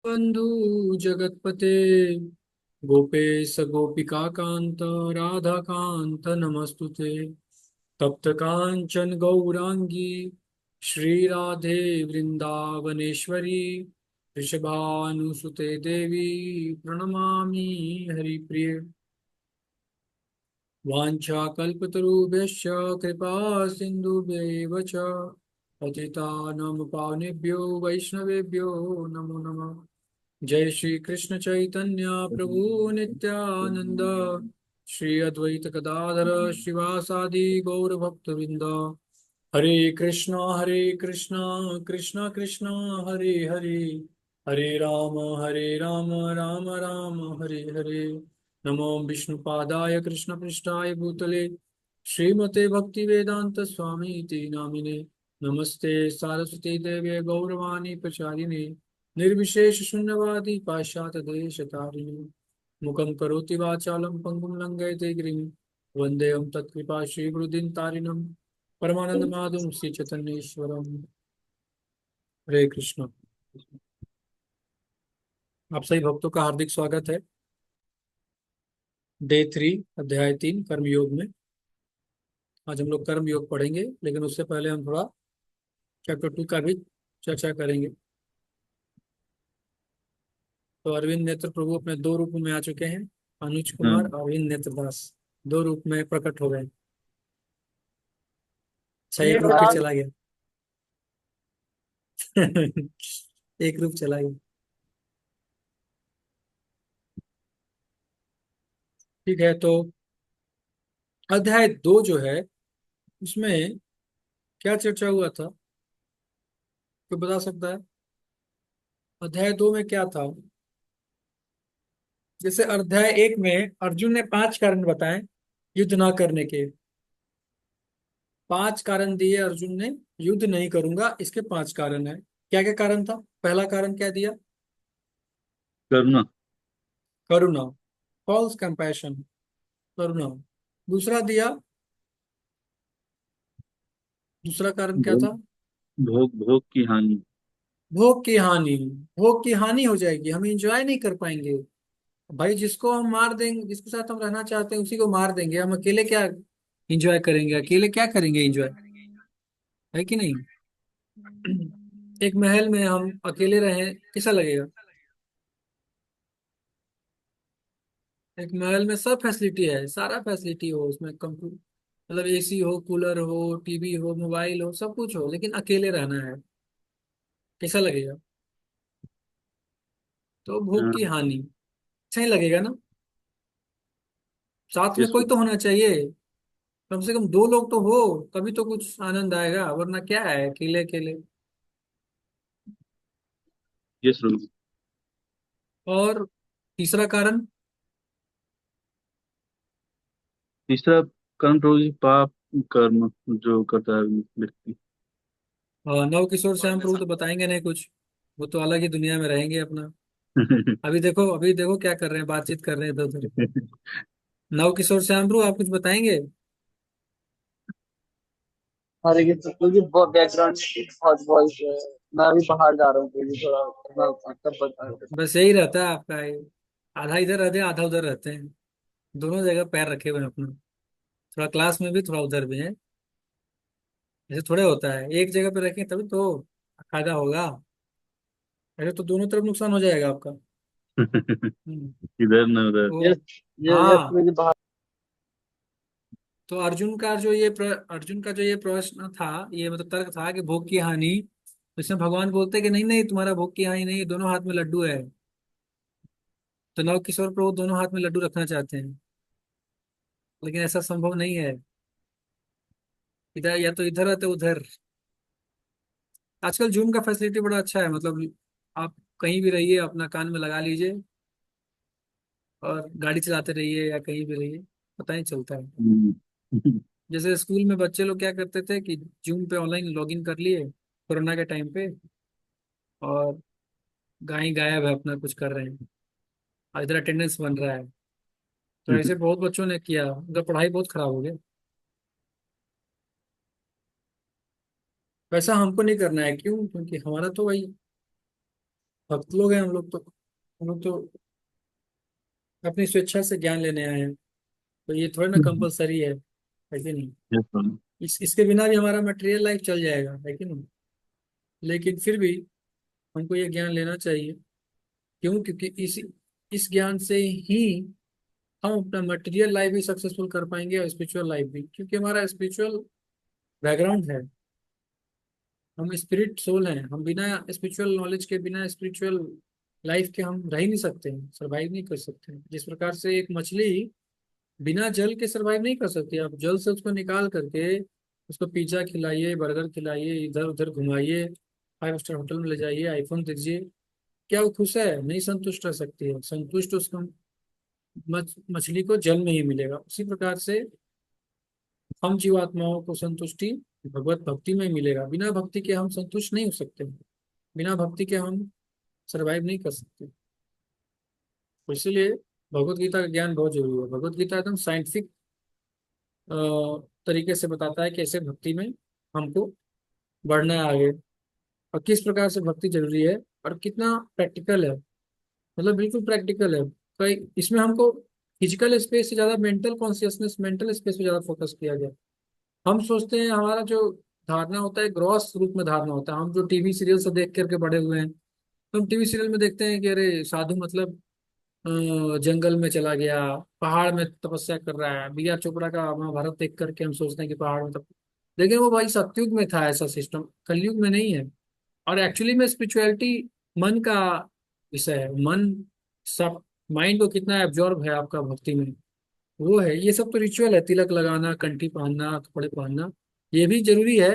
बंधु जगतपते गोपेश गोपिका कांत राधा कांत नमस्तुते तप्त कांचन गौरांगी श्री राधे वृंदावनेश्वरी वृषभानुसुते देवी प्रणमामि हरिप्रिये वाञ्छाकल्पतरुभ्यश्च कृपा सिन्धुभ्यैव च पतितानां पावनेभ्यो वैष्णवेभ्यो नमो नमः। जय श्री कृष्ण चैतन्य प्रभु नित्यानंद श्री अद्वैत गदाधर श्रीवासादि गौर भक्तवृंद हरे कृष्णा कृष्ण कृष्ण हरे हरे हरे राम राम राम हरे हरे। नमो विष्णुपादाय कृष्णपृष्ठाय भूतले श्रीमते भक्ति वेदांत स्वामी इति नामिने। नमस्ते सारस्वती देवे गौरवाणी प्रचारिणे निर्विशेष शून्यवादी पाश्चात्य देश तारिणी मुखं करोति वाचालं पंगुं लंघयते गिरिं वन्देऽहं तत्कृपा श्रीगुरुदीन तारिणं परमानंद माधुम श्री चैतन्येश्वरम। हरे कृष्ण। आप सभी भक्तों का हार्दिक स्वागत है डे 3 अध्याय 3 कर्मयोग में। आज हम लोग कर्म योग पढ़ेंगे, लेकिन उससे पहले हम थोड़ा चैप्टर 2 का भी चर्चा करेंगे। तो अरविंद नेत्र प्रभु अपने दो रूप में आ चुके हैं। अनुज कुमार हाँ। अरविंद नेत्र दास दो रूप में प्रकट हो गए। अच्छा, एक रूप फिर चला गया। एक रूप चला गया। ठीक है, तो अध्याय 2 जो है उसमें क्या चर्चा हुआ था, कोई बता सकता है? अध्याय 2 में क्या था? जैसे अध्याय 1 में अर्जुन ने 5 कारण बताए युद्ध ना करने के। 5 कारण दिए अर्जुन ने, युद्ध नहीं करूंगा इसके 5 कारण है। क्या क्या कारण था? पहला कारण क्या दिया? करुणा। करुणा, फॉल्स कंपैशन, करुणा। दूसरा दिया, दूसरा कारण क्या भोग था? भोग भोग की हानि। भोग की हानि। भोग की हानि हो जाएगी, हम इंजॉय नहीं कर पाएंगे। भाई जिसको हम मार देंगे, जिसके साथ हम रहना चाहते हैं उसी को मार देंगे, हम अकेले क्या इंजॉय करेंगे? अकेले क्या करेंगे इंजॉय, है कि नहीं? एक महल में हम अकेले रहें कैसा लगेगा? एक महल में सब फैसिलिटी है, सारा फैसिलिटी हो उसमें, कंप्यूटर मतलब एसी हो, कूलर हो, टीवी हो, मोबाइल हो, सब कुछ हो, लेकिन अकेले रहना है, कैसा लगेगा? तो भोग की हाँ। हानि, अच्छा ही लगेगा ना। साथ में यस कोई तो होना चाहिए, कम से कम 2 लोग तो हो, तभी तो कुछ आनंद आएगा, वरना क्या है अकेले अकेले। यस। और तीसरा कारण? तीसरा कर्म प्रभु जी, पाप कर्म जो करता है व्यक्ति। नव किशोर श्याम प्रभु तो बताएंगे नहीं कुछ, वो तो अलग ही दुनिया में रहेंगे अपना। अभी देखो क्या कर रहे हैं, बातचीत कर रहे हैं इधर उधर। नव किशोर श्याम प्रभु आप कुछ बताएंगे? अरे ये तो ये बहुत बैकग्राउंड बहुत वॉइस है। मैं अभी बाहर जा रहा हूँ तो ये थोड़ा मैं तब बता। बस यही रहता है आपका ये, आधा इधर रहते हैं आधा उधर रहते हैं, दोनों जगह पैर रखे हुए हैं अपना। थोड़ा क्लास में भी थोड़ा उधर भी है, ऐसे थोड़े होता है, एक जगह पे रखें तभी तो फायदा होगा, ऐसे तो दोनों तरफ नुकसान हो जाएगा आपका। हम्म, इधर न उधर। ये तो ये हाँ, मुझे बाहर। तो अर्जुन का जो ये प्रश्न था, ये मतलब तर्क था कि भोग की हानि, तो इसमें भगवान बोलते हैं कि नहीं नहीं, तुम्हारा भोग की हानि नहीं, दोनों हाथ में लड्डू है। तो नव किशोर प्रभु दोनों हाथ में लड्डू रखना चाहते हैं, लेकिन ऐसा संभव नहीं है, इधर या तो इधर है तो उधर। आजकल जूम का फैसिलिटी बड़ा अच्छा है, मतलब आप कहीं भी रहिए, अपना कान में लगा लीजिए और गाड़ी चलाते रहिए या कहीं भी रहिए, पता नहीं चलता है। हम्म। जैसे स्कूल में बच्चे लोग क्या करते थे कि जूम पे ऑनलाइन लॉगिन कर लिए कोरोना के टाइम पे, और गाय गायब है, अपना कुछ कर रहे हैं और इधर अटेंडेंस बन रहा है। तो ऐसे बहुत बच्चों ने किया, उनका पढ़ाई बहुत खराब हो गया। वैसा हमको नहीं करना है, क्यों? क्योंकि हमारा तो भाई भक्त लोग हैं हम लोग तो अपनी स्वेच्छा से ज्ञान लेने आए हैं। तो ये थोड़ा ना कंपलसरी है कि नहीं? Yes sir. इसके बिना भी हमारा मटेरियल लाइफ चल जाएगा, है कि नहीं? लेकिन फिर भी हमको ये ज्ञान लेना चाहिए। क्यों? क्योंकि इस ज्ञान से ही हम अपना मटेरियल लाइफ भी सक्सेसफुल कर पाएंगे और स्पिरिचुअल लाइफ भी, क्योंकि हमारा स्पिरिचुअल बैकग्राउंड है। हम स्पिरिट सोल हैं। हम बिना स्पिरिचुअल नॉलेज के, बिना स्पिरिचुअल लाइफ के हम रह ही नहीं सकते हैं, सर्वाइव नहीं कर सकते हैं। जिस प्रकार से एक मछली बिना जल के सर्वाइव नहीं कर सकती, आप जल से उसको निकाल करके उसको पिज्जा खिलाइए, बर्गर खिलाइए, इधर उधर घुमाइए, 5 स्टार होटल में ले जाइए, आईफोन दीजिए, क्या वो खुश है? नहीं संतुष्ट रह सकती है। संतुष्ट उसको मछली को जल में ही मिलेगा। उसी प्रकार से हम जीवात्माओं को संतुष्टि भगवत भक्ति में ही मिलेगा। बिना भक्ति के हम संतुष्ट नहीं हो सकते। बिना भक्ति के हम सरवाइव नहीं कर सकते। तो इसीलिए भगवत गीता का ज्ञान बहुत जरूरी है। भगवत गीता एकदम साइंटिफिक तरीके से बताता है कैसे भक्ति में हमको बढ़ना है आगे, और किस प्रकार से भक्ति जरूरी है, और कितना प्रैक्टिकल है। मतलब बिल्कुल प्रैक्टिकल है। कई इसमें हमको फिजिकल स्पेस से ज्यादा मेंटल कॉन्शियसनेस, मेंटल स्पेस पे ज्यादा फोकस किया गया। हम सोचते हैं, हमारा जो धारणा होता है ग्रॉस रूप में धारणा होता है। हम जो टीवी सीरियल से देख करके बड़े हुए हैं, तो हम टीवी सीरियल में देखते हैं कि अरे साधु मतलब जंगल में चला गया, पहाड़ में तपस्या कर रहा है। बी आर चोपड़ा का महाभारत देख करके हम सोचते हैं कि पहाड़ में लेकिन वो भाई सतयुग में था ऐसा सिस्टम, कलयुग में नहीं है। और एक्चुअली में स्पिरिचुअलिटी मन का विषय है। मन सब, माइंड को कितना एब्जॉर्ब है आपका भक्ति में, वो है। ये सब तो रिचुअल है, तिलक लगाना, कंठी पहनना, कपड़े पहनना, ये भी जरूरी है।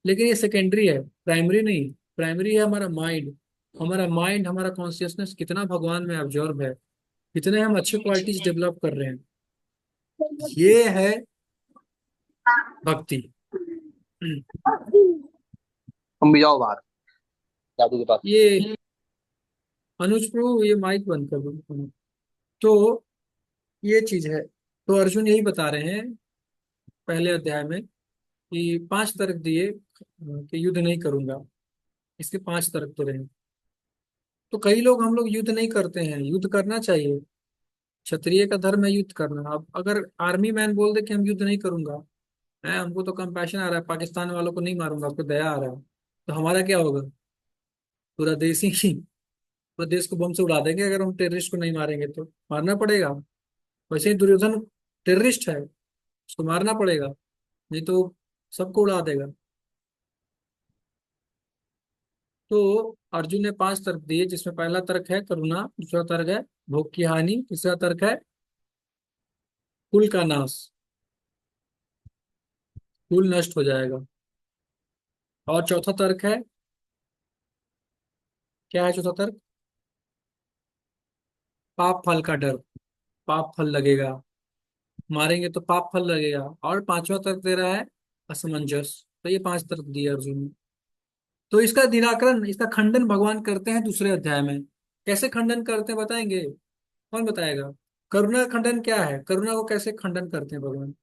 लेकिन ये सेकेंडरी है, प्राइमरी नहीं। प्राइमरी है हमारा माइंड। हमारा माइंड, हमारा कॉन्शियसनेस कितना भगवान में एब्जॉर्ब है, कितने हम अच्छे क्वालिटीज डेवलप कर रहे हैं, ये है भक्ति। तुम भी जाओ बाहर दादू के पास। ये अनुज प्रभु, ये माइक बंद कर दो। तो ये चीज है। तो अर्जुन यही बता रहे हैं पहले अध्याय में कि 5 तर्क दिए कि युद्ध नहीं करूंगा। इसके 5 तर्क तो रहे। तो कई लोग, हम लोग युद्ध नहीं करते हैं। युद्ध करना चाहिए। क्षत्रिय का धर्म है युद्ध करना। अब अगर आर्मी मैन बोल दे कि हम युद्ध नहीं करूंगा, है हमको तो कंपैशन आ रहा है, पाकिस्तान वालों को नहीं मारूंगा, आपको दया आ रहा है, तो हमारा क्या होगा? पूरा देश ही पूरे देश को बम से उड़ा देंगे अगर हम टेररिस्ट को नहीं मारेंगे तो। मारना पड़ेगा। वैसे ही दुर्योधन टेररिस्ट है, उसको मारना पड़ेगा, नहीं तो सबको उड़ा देगा। तो अर्जुन ने 5 तर्क दिए, जिसमें पहला तर्क है करुणा, दूसरा तर्क है भोग की हानि, तीसरा तर्क है कुल का नाश, कुल नष्ट हो जाएगा, और चौथा तर्क है, क्या है चौथा तर्क? पाप फल का डर। पाप फल लगेगा, मारेंगे तो पाप फल लगेगा। और पांचवा तर्क दे रहा है असमंजस। तो ये 5 तर्क दिए अर्जुन ने। तो इसका निराकरण, इसका खंडन भगवान करते हैं दूसरे अध्याय में। कैसे खंडन करते हैं बताएंगे? कौन बताएगा? करुणा खंडन क्या है? करुणा को कैसे खंडन करते हैं भगवान?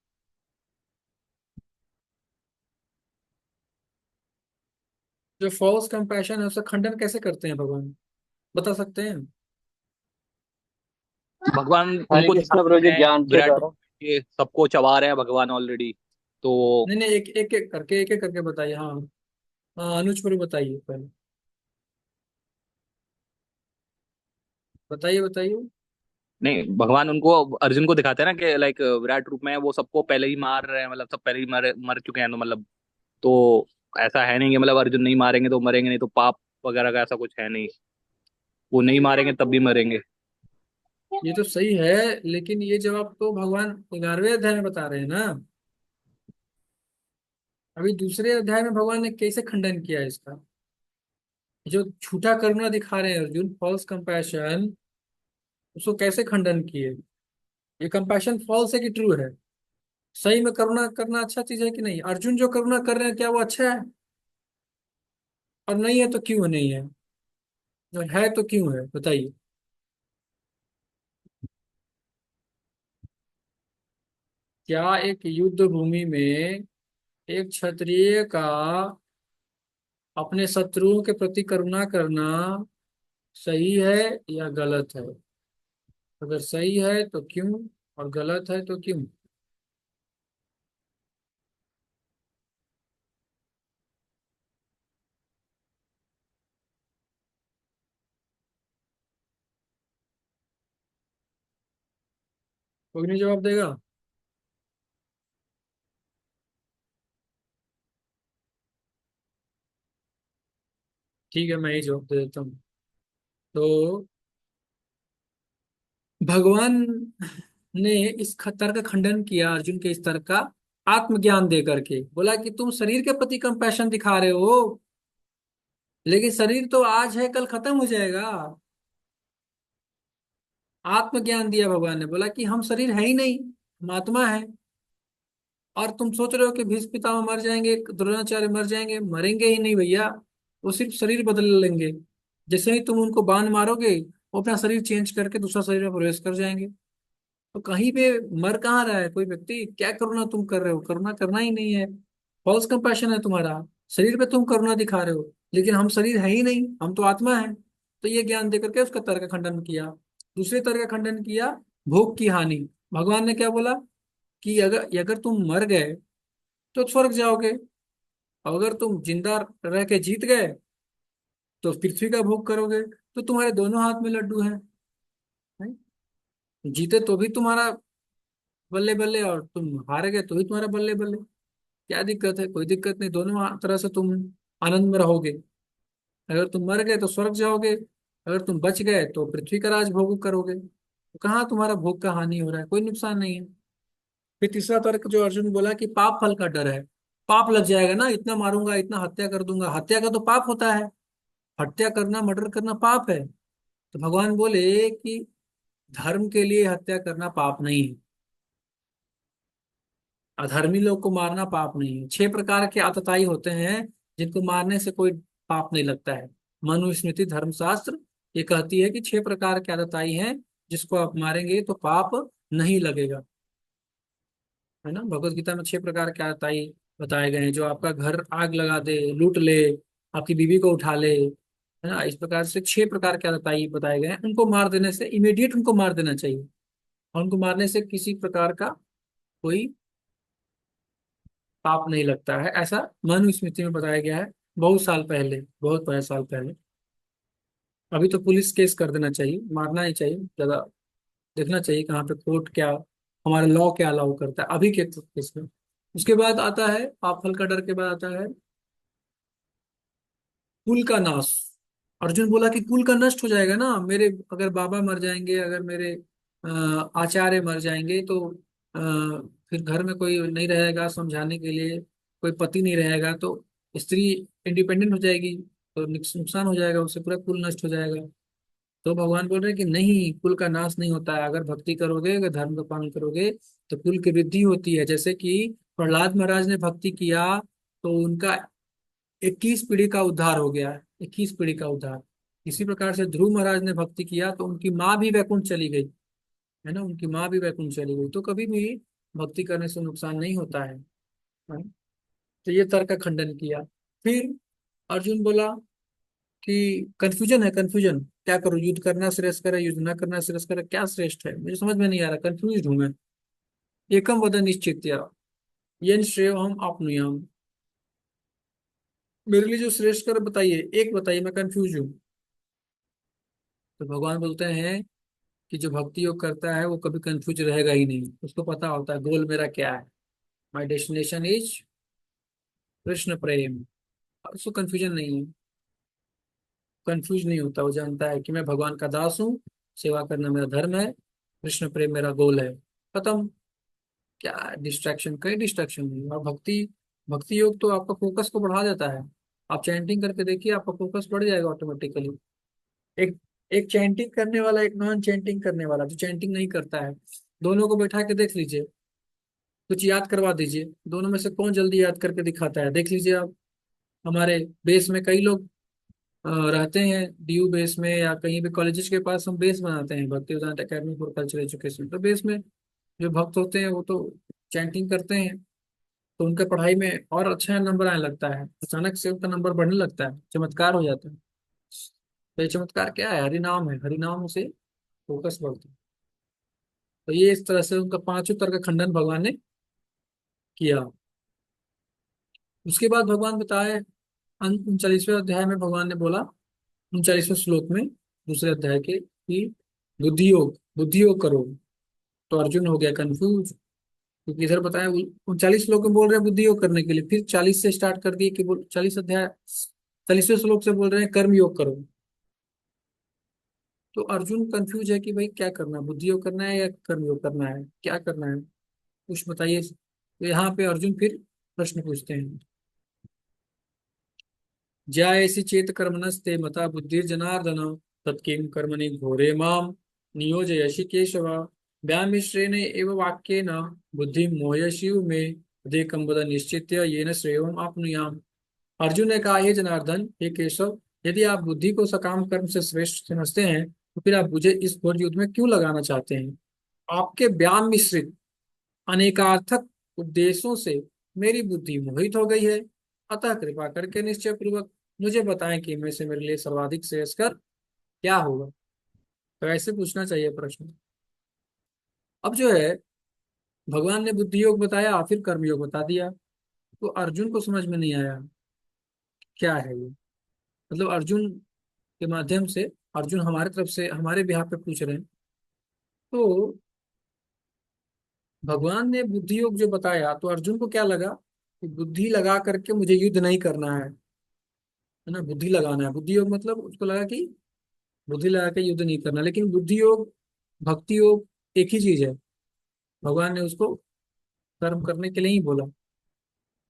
जो फॉल्स कंपैशन है उसका खंडन कैसे करते हैं भगवान, बता सकते हैं? भगवान हरे उनको कृष्ण दिखाते प्रभु जी हैं ज्ञान के विराट रूप द्वारा। में कि सबको चबा रहे हैं भगवान ऑलरेडी। तो नहीं नहीं, एक एक करके बताइए। हाँ हाँ, अनुज पर बताइए पहले। बताइए बताइए। नहीं, भगवान उनको अर्जुन को दिखाते हैं ना कि लाइक विराट रूप में है, वो सबको पहले ही मार रहे हैं, मतलब सब पहले ही मर मर चुके हैं, तो मतलब तो ऐसा है नहीं कि मतलब अर्जुन नहीं मारेंगे तो मरेंगे नहीं, तो पाप वगैरह का ऐसा कुछ है नहीं। वो नहीं मारेंगे तब भी मरेंगे। ये तो सही है, लेकिन ये जवाब तो भगवान 11वें अध्याय में बता रहे हैं ना। अभी दूसरे अध्याय में भगवान ने कैसे खंडन किया है इसका? जो झूठा करुणा दिखा रहे हैं अर्जुन, फॉल्स कंपैशन, उसको कैसे खंडन किए? ये कंपैशन फॉल्स है कि ट्रू है? सही में करुणा करना अच्छा चीज है कि नहीं? अर्जुन जो करुणा कर रहे हैं, क्या वो अच्छा है? और नहीं है तो क्यों नहीं है? जो है तो क्यों है, बताइए। क्या एक युद्ध भूमि में एक क्षत्रिय का अपने शत्रुओं के प्रति करुणा करना सही है या गलत है? अगर सही है तो क्यों, और गलत है तो क्यों? कोई नहीं जवाब देगा? ठीक है, मैं ही जवाब दे देता हूँ। तो भगवान ने इस तर्क का खंडन किया, अर्जुन के इस तर्क का, आत्मज्ञान दे करके बोला कि तुम शरीर के प्रति कंपैशन दिखा रहे हो, लेकिन शरीर तो आज है कल खत्म हो जाएगा। आत्मज्ञान दिया भगवान ने, बोला कि हम शरीर है ही नहीं, हम आत्मा है। और तुम सोच रहे हो कि भीष्म पितामह मर जाएंगे, द्रोणाचार्य मर जाएंगे, मरेंगे ही नहीं भैया। वो सिर्फ शरीर बदल लेंगे। जैसे ही तुम उनको बाण मारोगे, वो अपना शरीर चेंज करके दूसरा शरीर में प्रवेश कर जाएंगे। तो कहीं पे मर कहाँ रहा है कोई व्यक्ति? क्या करुणा तुम कर रहे हो? करुणा करना ही नहीं है, फॉल्स कंपैशन है तुम्हारा। शरीर पे तुम करुणा दिखा रहे हो, लेकिन हम शरीर है ही नहीं, हम तो आत्मा है। तो ये ज्ञान देकर के उसका तर्क खंडन किया। दूसरे तर्क खंडन किया, भोग की हानि। भगवान ने क्या बोला कि अगर अगर तुम मर गए तो स्वर्ग जाओगे, और अगर तुम जिंदा रह के जीत गए तो पृथ्वी का भोग करोगे। तो तुम्हारे दोनों हाथ में लड्डू हैं, हैं? जीते तो भी तुम्हारा बल्ले बल्ले, और तुम हार गए तो भी तुम्हारा बल्ले बल्ले। क्या दिक्कत है? कोई दिक्कत नहीं, दोनों तरह से तुम आनंद में रहोगे। अगर तुम मर गए तो स्वर्ग जाओगे, अगर तुम बच गए तो पृथ्वी का राज भोग करोगे। तो कहाँ तुम्हारा भोग का हानि हो रहा है? कोई नुकसान नहीं है। फिर तीसरा तर्क जो अर्जुन बोला कि पाप फल का डर है। पाप लग जाएगा ना, इतना मारूंगा, इतना हत्या कर दूंगा, हत्या का तो पाप होता है। हत्या करना, मर्डर करना पाप है। तो भगवान बोले कि धर्म के लिए हत्या करना पाप नहीं है, अधर्मी लोग को मारना पाप नहीं है। 6 प्रकार के आतताई होते हैं जिनको मारने से कोई पाप नहीं लगता है। मनुस्मृति धर्मशास्त्र ये कहती है कि 6 प्रकार के आतताई हैं, जिसको आप मारेंगे तो पाप नहीं लगेगा। है ना, भगवत गीता में 6 प्रकार के आतताई बताए गए हैं। जो आपका घर आग लगा दे, लूट ले, आपकी बीवी को उठा ले, है ना, इस प्रकार से 6 प्रकार के आतताई बताए गए हैं। उनको मार देने से, इमीडिएट उनको मार देना चाहिए, और उनको मारने से किसी प्रकार का कोई पाप नहीं लगता है, ऐसा मनुस्मृति में बताया गया है। बहुत साल पहले, बहुत 5 साल पहले। अभी तो पुलिस केस कर देना चाहिए, मारना नहीं चाहिए ज्यादा। देखना चाहिए कहाँ पे कोर्ट क्या, हमारा लॉ क्या अलाउ करता है अभी के केस में। उसके बाद आता है, पाप फल का डर के बाद आता है कुल का नाश। अर्जुन बोला कि कुल का नष्ट हो जाएगा ना, मेरे अगर बाबा मर जाएंगे, अगर मेरे आचार्य मर जाएंगे तो फिर घर में कोई नहीं रहेगा समझाने के लिए, कोई पति नहीं रहेगा, तो स्त्री इंडिपेंडेंट हो जाएगी, तो नुकसान हो जाएगा, उससे पूरा कुल नष्ट हो जाएगा। तो भगवान बोल रहे हैं कि नहीं, कुल का नाश नहीं होता है। अगर भक्ति करोगे, अगर धर्म का पालन करोगे, तो कुल की वृद्धि होती है। जैसे कि प्रहलाद महाराज ने भक्ति किया, तो उनका 21 पीढ़ी का उद्धार हो गया, 21 पीढ़ी का उद्धार। इसी प्रकार से ध्रुव महाराज ने भक्ति किया तो उनकी माँ भी वैकुंठ चली गई। है ना, उनकी माँ भी वैकुंठ चली गई। तो कभी भी भक्ति करने से नुकसान नहीं होता है। हाँ? तो ये तर्क का खंडन किया। फिर अर्जुन बोला कि कंफ्यूजन है, कंफ्यूजन, क्या करूं? युद्ध करना श्रेष्ठ करे, युद्ध न करना श्रेष्ठ करे, क्या श्रेष्ठ है? मुझे समझ में नहीं आ रहा, कंफ्यूज हूं मैं। एकम वद निश्चित्य येन श्रेयोहम आपनुयाम। मेरे लिए जो श्रेष्ठ कर बताइए, एक बताइए, मैं कंफ्यूज हूँ। तो भगवान बोलते हैं कि जो भक्ति योग करता है वो कभी कंफ्यूज रहेगा ही नहीं, उसको पता होता है गोल मेरा क्या है। माई डेस्टिनेशन इज कृष्ण प्रेम। उसको कंफ्यूजन नहीं है, कंफ्यूज नहीं होता। वो जानता है कि मैं भगवान का दास हूँ, सेवा करना मेरा धर्म है, कृष्ण प्रेम मेरा गोल है। खत्म। क्या डिस्ट्रैक्शन? कई डिस्ट्रैक्शन नहीं। और भक्ति, भक्ति योग तो आपका फोकस को बढ़ा देता है। आप चैंटिंग करके देखिए, आपका फोकस बढ़ जाएगा ऑटोमेटिकली। एक एक चैंटिंग करने वाला, एक नॉन चैंटिंग करने वाला, जो चैंटिंग नहीं करता है, दोनों को बैठा के देख लीजिए, कुछ याद करवा दीजिए, दोनों में से कौन जल्दी याद करके दिखाता है, देख लीजिए आप। हमारे बेस में कई लोग रहते हैं, डीयू बेस में या कहीं भी कॉलेजेस के पास हम बेस बनाते हैं, भक्ति वेदांत एकेडमी फॉर कल्चरल एजुकेशन। तो बेस में जो भक्त होते हैं वो तो चैंटिंग करते हैं, तो उनका पढ़ाई में और अच्छा नंबर आने लगता है, अचानक से उनका नंबर बढ़ने लगता है, चमत्कार हो जाता है। तो ये चमत्कार क्या है? हरिनाम है, हरिनाम से फोकस बढ़ता है। तो ये इस तरह से उनका पांचों तरह का खंडन भगवान ने किया। उसके बाद भगवान बताए 39वें अध्याय में भगवान ने बोला, 39वें श्लोक में दूसरे अध्याय के, कि बुद्धि योग करो। तो अर्जुन हो गया कंफ्यूज, क्योंकि इधर बताया 39 श्लोक में बोल रहे हैं बुद्धि योग करने के लिए, फिर 40 से स्टार्ट कर दिए कि 40 अध्याय 40वें श्लोक से बोल रहे हैं कर्म योग करो। तो अर्जुन कंफ्यूज है कि भाई क्या करना है, बुद्धि योग करना है या कर्म योग करना है, क्या करना है, कुछ बताइए। तो यहाँ पे अर्जुन फिर प्रश्न पूछते हैं। ज्यायसि चेत कर्मणस्ते मता बुद्धिर्जनार्दन तत्किं कर्मणि घोरे माम नियोजयसि केशव व्यामिश्रेण एव वाक्येन बुद्धि मोहयसि मे तदेकं वद निश्चित्य येन श्रेयोम् आपनुयाम। अर्जुन ने कहा, हे जनार्दन, हे केशव, यदि आप बुद्धि को सकाम कर्म से श्रेष्ठ समझते हैं तो फिर आप मुझे इस घोर युद्ध में क्यों लगाना चाहते हैं? आपके व्याम मिश्रित अनेकार्थक उद्देश्यों से मेरी बुद्धि मोहित हो गई है। अतः कृपा करके निश्चय पूर्वक मुझे बताएं कि इनमें से मेरे लिए सर्वाधिक श्रेयस्कर क्या होगा। तो ऐसे पूछना चाहिए प्रश्न। अब जो है, भगवान ने बुद्धि योग बताया, फिर कर्म योग बता दिया। तो अर्जुन को समझ में नहीं आया क्या है ये। मतलब अर्जुन के माध्यम से, अर्जुन हमारे तरफ से हमारे बिहाफ पे पूछ रहे हैं। तो भगवान ने बुद्धि योग जो बताया, तो अर्जुन को क्या लगा कि बुद्धि लगा करके मुझे युद्ध नहीं करना है ना, बुद्धि लगाना है। बुद्धि योग मतलब उसको लगा कि बुद्धि लगा के युद्ध नहीं करना। लेकिन बुद्धि योग, भक्ति योग एक ही चीज है। भगवान ने उसको कर्म करने के लिए ही बोला,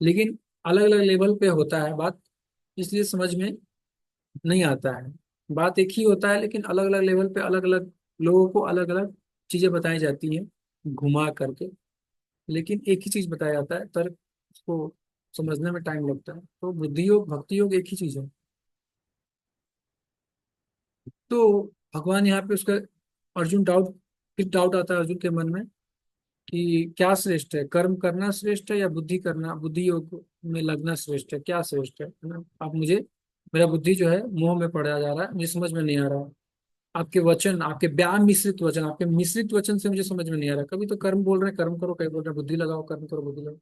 लेकिन अलग अलग लेवल पे होता है बात, इसलिए समझ में नहीं आता है। बात एक ही होता है, लेकिन अलग अलग लेवल पे अलग अलग लोगों को अलग अलग चीजें बताई जाती हैं घुमा करके। लेकिन एक ही चीज बताया जाता है, तर्क उसको समझने में टाइम लगता है। तो बुद्धि योग भक्ति योग एक ही चीज है। तो भगवान यहाँ पे उसका, अर्जुन डाउट, फिर डाउट आता है अर्जुन के मन में कि क्या श्रेष्ठ है, कर्म करना श्रेष्ठ है या बुद्धि करना, बुद्धि योग में लगना श्रेष्ठ है, क्या श्रेष्ठ है ना? आप मुझे, मेरा बुद्धि जो है मोह में पड़ा जा रहा है, मुझे समझ में नहीं आ रहा। आपके वचन, आपके बयान मिश्रित वचन, आपके मिश्रित वचन से मुझे समझ में नहीं आ रहा। कभी तो कर्म बोल रहे हैं कर्म करो, कभी बोल रहे हैं बुद्धि लगाओ, कर्म करो बुद्धि लगाओ।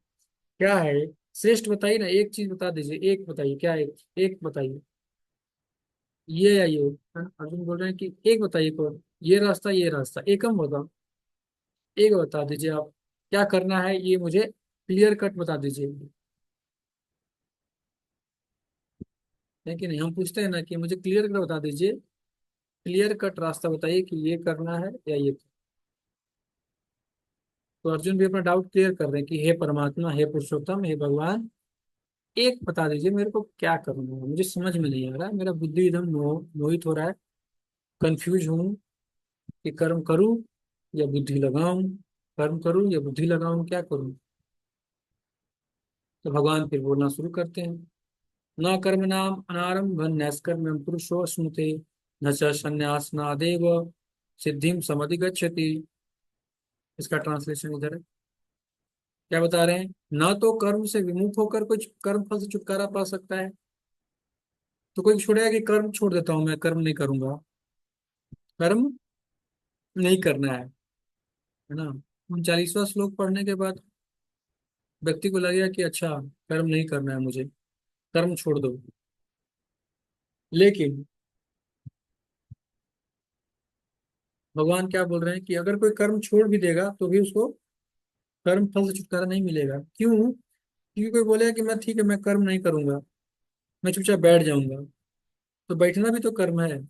क्या है ये? श्रेष्ठ बताइए ना, एक चीज बता दीजिए, एक बताइए क्या है, एक बताइए, ये या ये, है ना? अर्जुन बोल रहे हैं कि एक बताइए, कौन, ये रास्ता एकम बताओ, एक बता दीजिए आप, क्या करना है ये मुझे क्लियर कट बता दीजिए। है कि नहीं? हम पूछते हैं ना कि मुझे क्लियर कट बता दीजिए, क्लियर कट रास्ता बताइए कि ये करना है या ये। तो अर्जुन भी अपना डाउट क्लियर कर रहे हैं कि हे परमात्मा, हे पुरुषोत्तम, हे भगवान, एक बता दीजिए मेरे को क्या करना है, मुझे समझ में नहीं आ रहा है, मेरा बुद्धि एकदम मोहित हो रहा है, कंफ्यूज हूँ कि कर्म करूँ या बुद्धि लगाऊं, कर्म करूँ या बुद्धि लगाऊं, क्या करूँ? तो भगवान फिर बोलना शुरू करते हैं। न कर्म नाम अनारंभ नैष्कर्म्यम पुरुषो स्मृति न च संन्यासनादेव सिद्धिम समधिगच्छति। इसका ट्रांसलेशन इधर है। क्या बता रहे हैं? न तो कर्म से विमुख होकर कुछ कर्म फल से छुटकारा पा सकता है। तो कोई छोड़ेगा कि कर्म छोड़ देता हूं, मैं कर्म नहीं करूंगा, कर्म नहीं करना है ना? 39वां श्लोक पढ़ने के बाद व्यक्ति को लगेगा कि अच्छा, कर्म नहीं करना है मुझे, कर्म छोड़ दो। लेकिन भगवान क्या बोल रहे हैं कि अगर कोई कर्म छोड़ भी देगा तो भी उसको कर्म फल से छुटकारा नहीं मिलेगा। क्यों? क्योंकि कोई बोलेगा कि मैं ठीक है, मैं कर्म नहीं करूंगा, मैं चुपचाप बैठ जाऊंगा। तो बैठना भी तो कर्म है,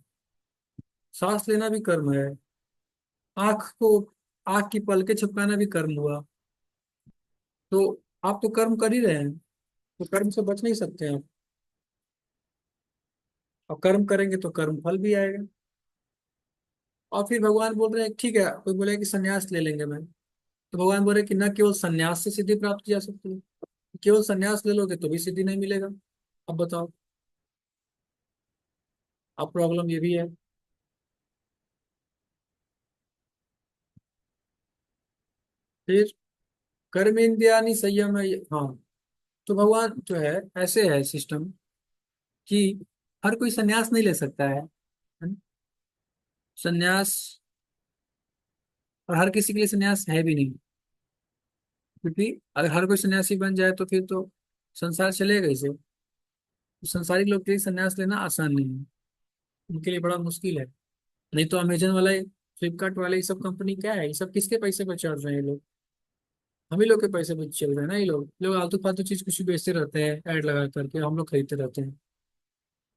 सांस लेना भी कर्म है, आंख को, आंख की पलके झपकाना भी कर्म हुआ। तो आप तो कर्म कर ही रहे हैं, तो कर्म से बच नहीं सकते हैं आप। और कर्म करेंगे तो कर्म फल भी आएगा। और फिर भगवान बोल रहे हैं ठीक है, कोई बोले कि संन्यास ले लेंगे मैं, तो भगवान बोल रहे हैं कि न केवल संन्यास से सिद्धि प्राप्त की जा सकती है, केवल संन्यास ले लोगे तो भी सिद्धि नहीं मिलेगा। अब बताओ, अब प्रॉब्लम ये भी है। फिर कर्मेंद्रियानि संयम है हाँ। तो भगवान जो है, ऐसे है सिस्टम कि हर कोई संन्यास नहीं ले सकता है। है ना? संन्यास, और हर किसी के लिए संन्यास है भी नहीं, क्योंकि अगर हर कोई सन्यासी बन जाए तो फिर तो संसार चलेगा इसे। संसारिक लोग के लिए संन्यास लेना आसान नहीं है, उनके लिए बड़ा मुश्किल है। नहीं तो अमेजन वाला, फ्लिपकार्ट वाले, ये सब कंपनी क्या है, ये सब किसके पैसे पर चल रहे हैं ये लोग? हम ही लोग के पैसे पर चल रहे हैं ना। ये लोग लोग आलतू फालतू चीज कुछ भी बेचते रहते हैं ऐड लगा करके, हम लोग खरीदते रहते हैं।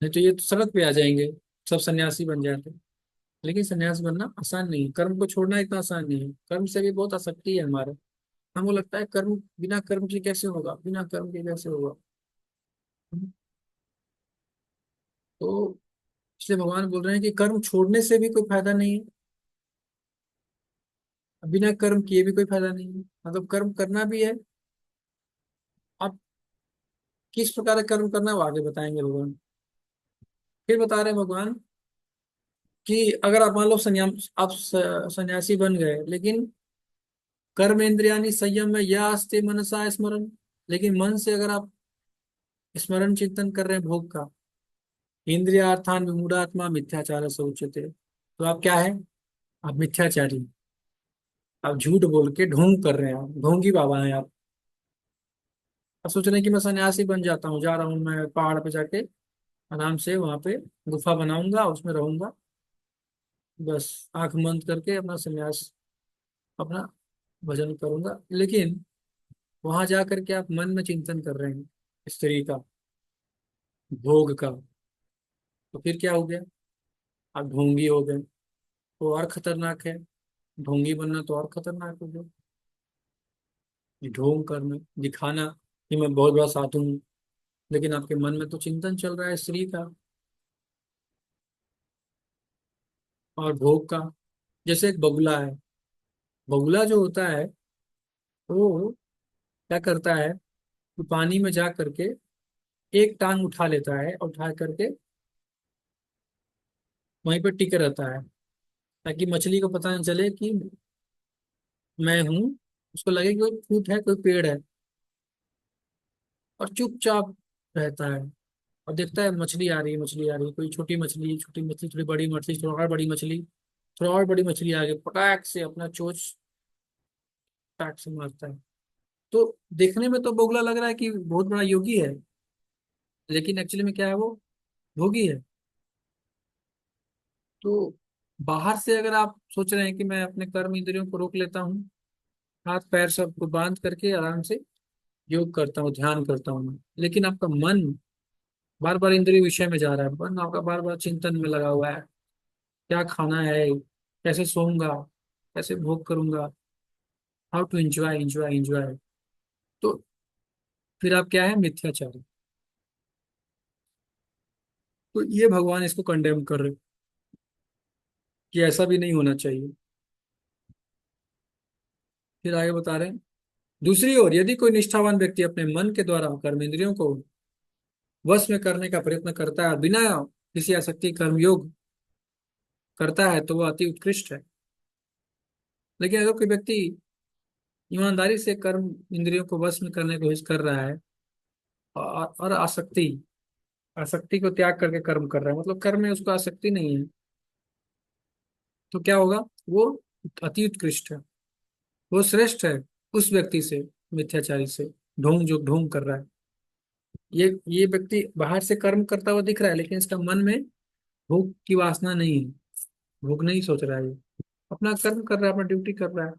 नहीं तो ये तो सड़क पे आ जाएंगे, सब सन्यासी बन जाते। लेकिन सन्यास बनना आसान नहीं है, कर्म को छोड़ना इतना आसान नहीं है। कर्म से भी बहुत आसक्ति है हमारे। हमको लगता है कर्म बिना कर्म के कैसे होगा, बिना कर्म के कैसे होगा। तो इसलिए भगवान बोल रहे हैं कि कर्म छोड़ने से भी कोई फायदा नहीं है, बिना कर्म किए भी कोई फायदा नहीं है। मतलब कर्म करना भी है। अब किस प्रकार का कर्म करना है वो आगे बताएंगे भगवान। फिर बता रहे हैं भगवान कि अगर आप मान लो आप सन्यासी बन गए, लेकिन कर्म इंद्रियानी संयम में या अस्ते मनसा स्मरण, लेकिन मन से अगर आप स्मरण चिंतन कर रहे हैं भोग का, इंद्रियार्थान विमूढ़ात्मा मिथ्याचार से उच्यते, तो आप क्या है? आप मिथ्याचारी। आप झूठ बोल के ढोंग कर रहे हैं, आप ढोंगी बाबा हैं आप। अब सोच रहे हैं कि मैं सन्यासी बन जाता हूँ, जा रहा हूँ मैं पहाड़ पे जाके आराम से वहां पे गुफा बनाऊंगा, उसमें रहूंगा, बस आंख बंद करके अपना सन्यास, अपना भजन करूंगा। लेकिन वहां जा करके आप मन में चिंतन कर रहे हैं स्त्री का, भोग का, तो फिर क्या हो गया? आप ढोंगी हो गए। तो और खतरनाक है, ढोंगी बनना तो और खतरनाक हो गया। ये ढोंग करना, दिखाना कि मैं बहुत बड़ा साधु हूँ, लेकिन आपके मन में तो चिंतन चल रहा है स्त्री का और भोग का। जैसे एक बगुला है, बगुला जो होता है वो क्या करता है कि पानी में जा करके एक टांग उठा लेता है, और उठा करके वहीं पर टिके रहता है, ताकि मछली को पता न चले कि मैं हूँ। उसको लगे कि कोई फूट है, कोई पेड़ है, और चुपचाप रहता है और देखता है मछली आ रही है, मछली आ रही है, कोई छोटी मछली, थोड़ी बड़ी मछली, थोड़ा और बड़ी मछली, थोड़ा और बड़ी मछली आ गई, पटाक से अपना चोंच टाक से मारता है। तो देखने में तो बोगला लग रहा है कि बहुत बड़ा योगी है, लेकिन एक्चुअली में क्या है, वो भोगी है। तो बाहर से अगर आप सोच रहे हैं कि मैं अपने कर्म इंद्रियों को रोक लेता हूँ, हाथ पैर सबको बांध करके आराम से योग करता हूँ, ध्यान करता हूँ, लेकिन आपका मन बार बार इंद्रिय विषय में जा रहा है, मन आपका बार बार चिंतन में लगा हुआ है, क्या खाना है, कैसे सोऊंगा, कैसे भोग करूंगा, how to enjoy enjoy enjoy. तो फिर आप क्या है? मिथ्याचारी। तो ये भगवान इसको कंडेम कर रहे हैं कि ऐसा भी नहीं होना चाहिए। फिर आगे बता रहे हैं, दूसरी ओर यदि कोई निष्ठावान व्यक्ति अपने मन के द्वारा कर्म इंद्रियों को वश में करने का प्रयत्न करता है, बिना किसी आसक्ति कर्म योग करता है, तो वह अति उत्कृष्ट है। लेकिन अगर कोई व्यक्ति ईमानदारी से कर्म इंद्रियों को वश में करने की कोशिश कर रहा है, और आसक्ति आसक्ति को त्याग करके कर्म कर रहा है, मतलब कर्म में उसको आसक्ति नहीं है, तो क्या होगा? वो अति उत्कृष्ट है, वो श्रेष्ठ है उस व्यक्ति से, मिथ्याचारी से, ढोंग जो ढोंग कर रहा है। ये व्यक्ति बाहर से कर्म करता हुआ दिख रहा है, लेकिन इसका मन में भोग की वासना नहीं है, भोग नहीं सोच रहा है। ये अपना कर्म कर रहा है, अपना ड्यूटी कर रहा है।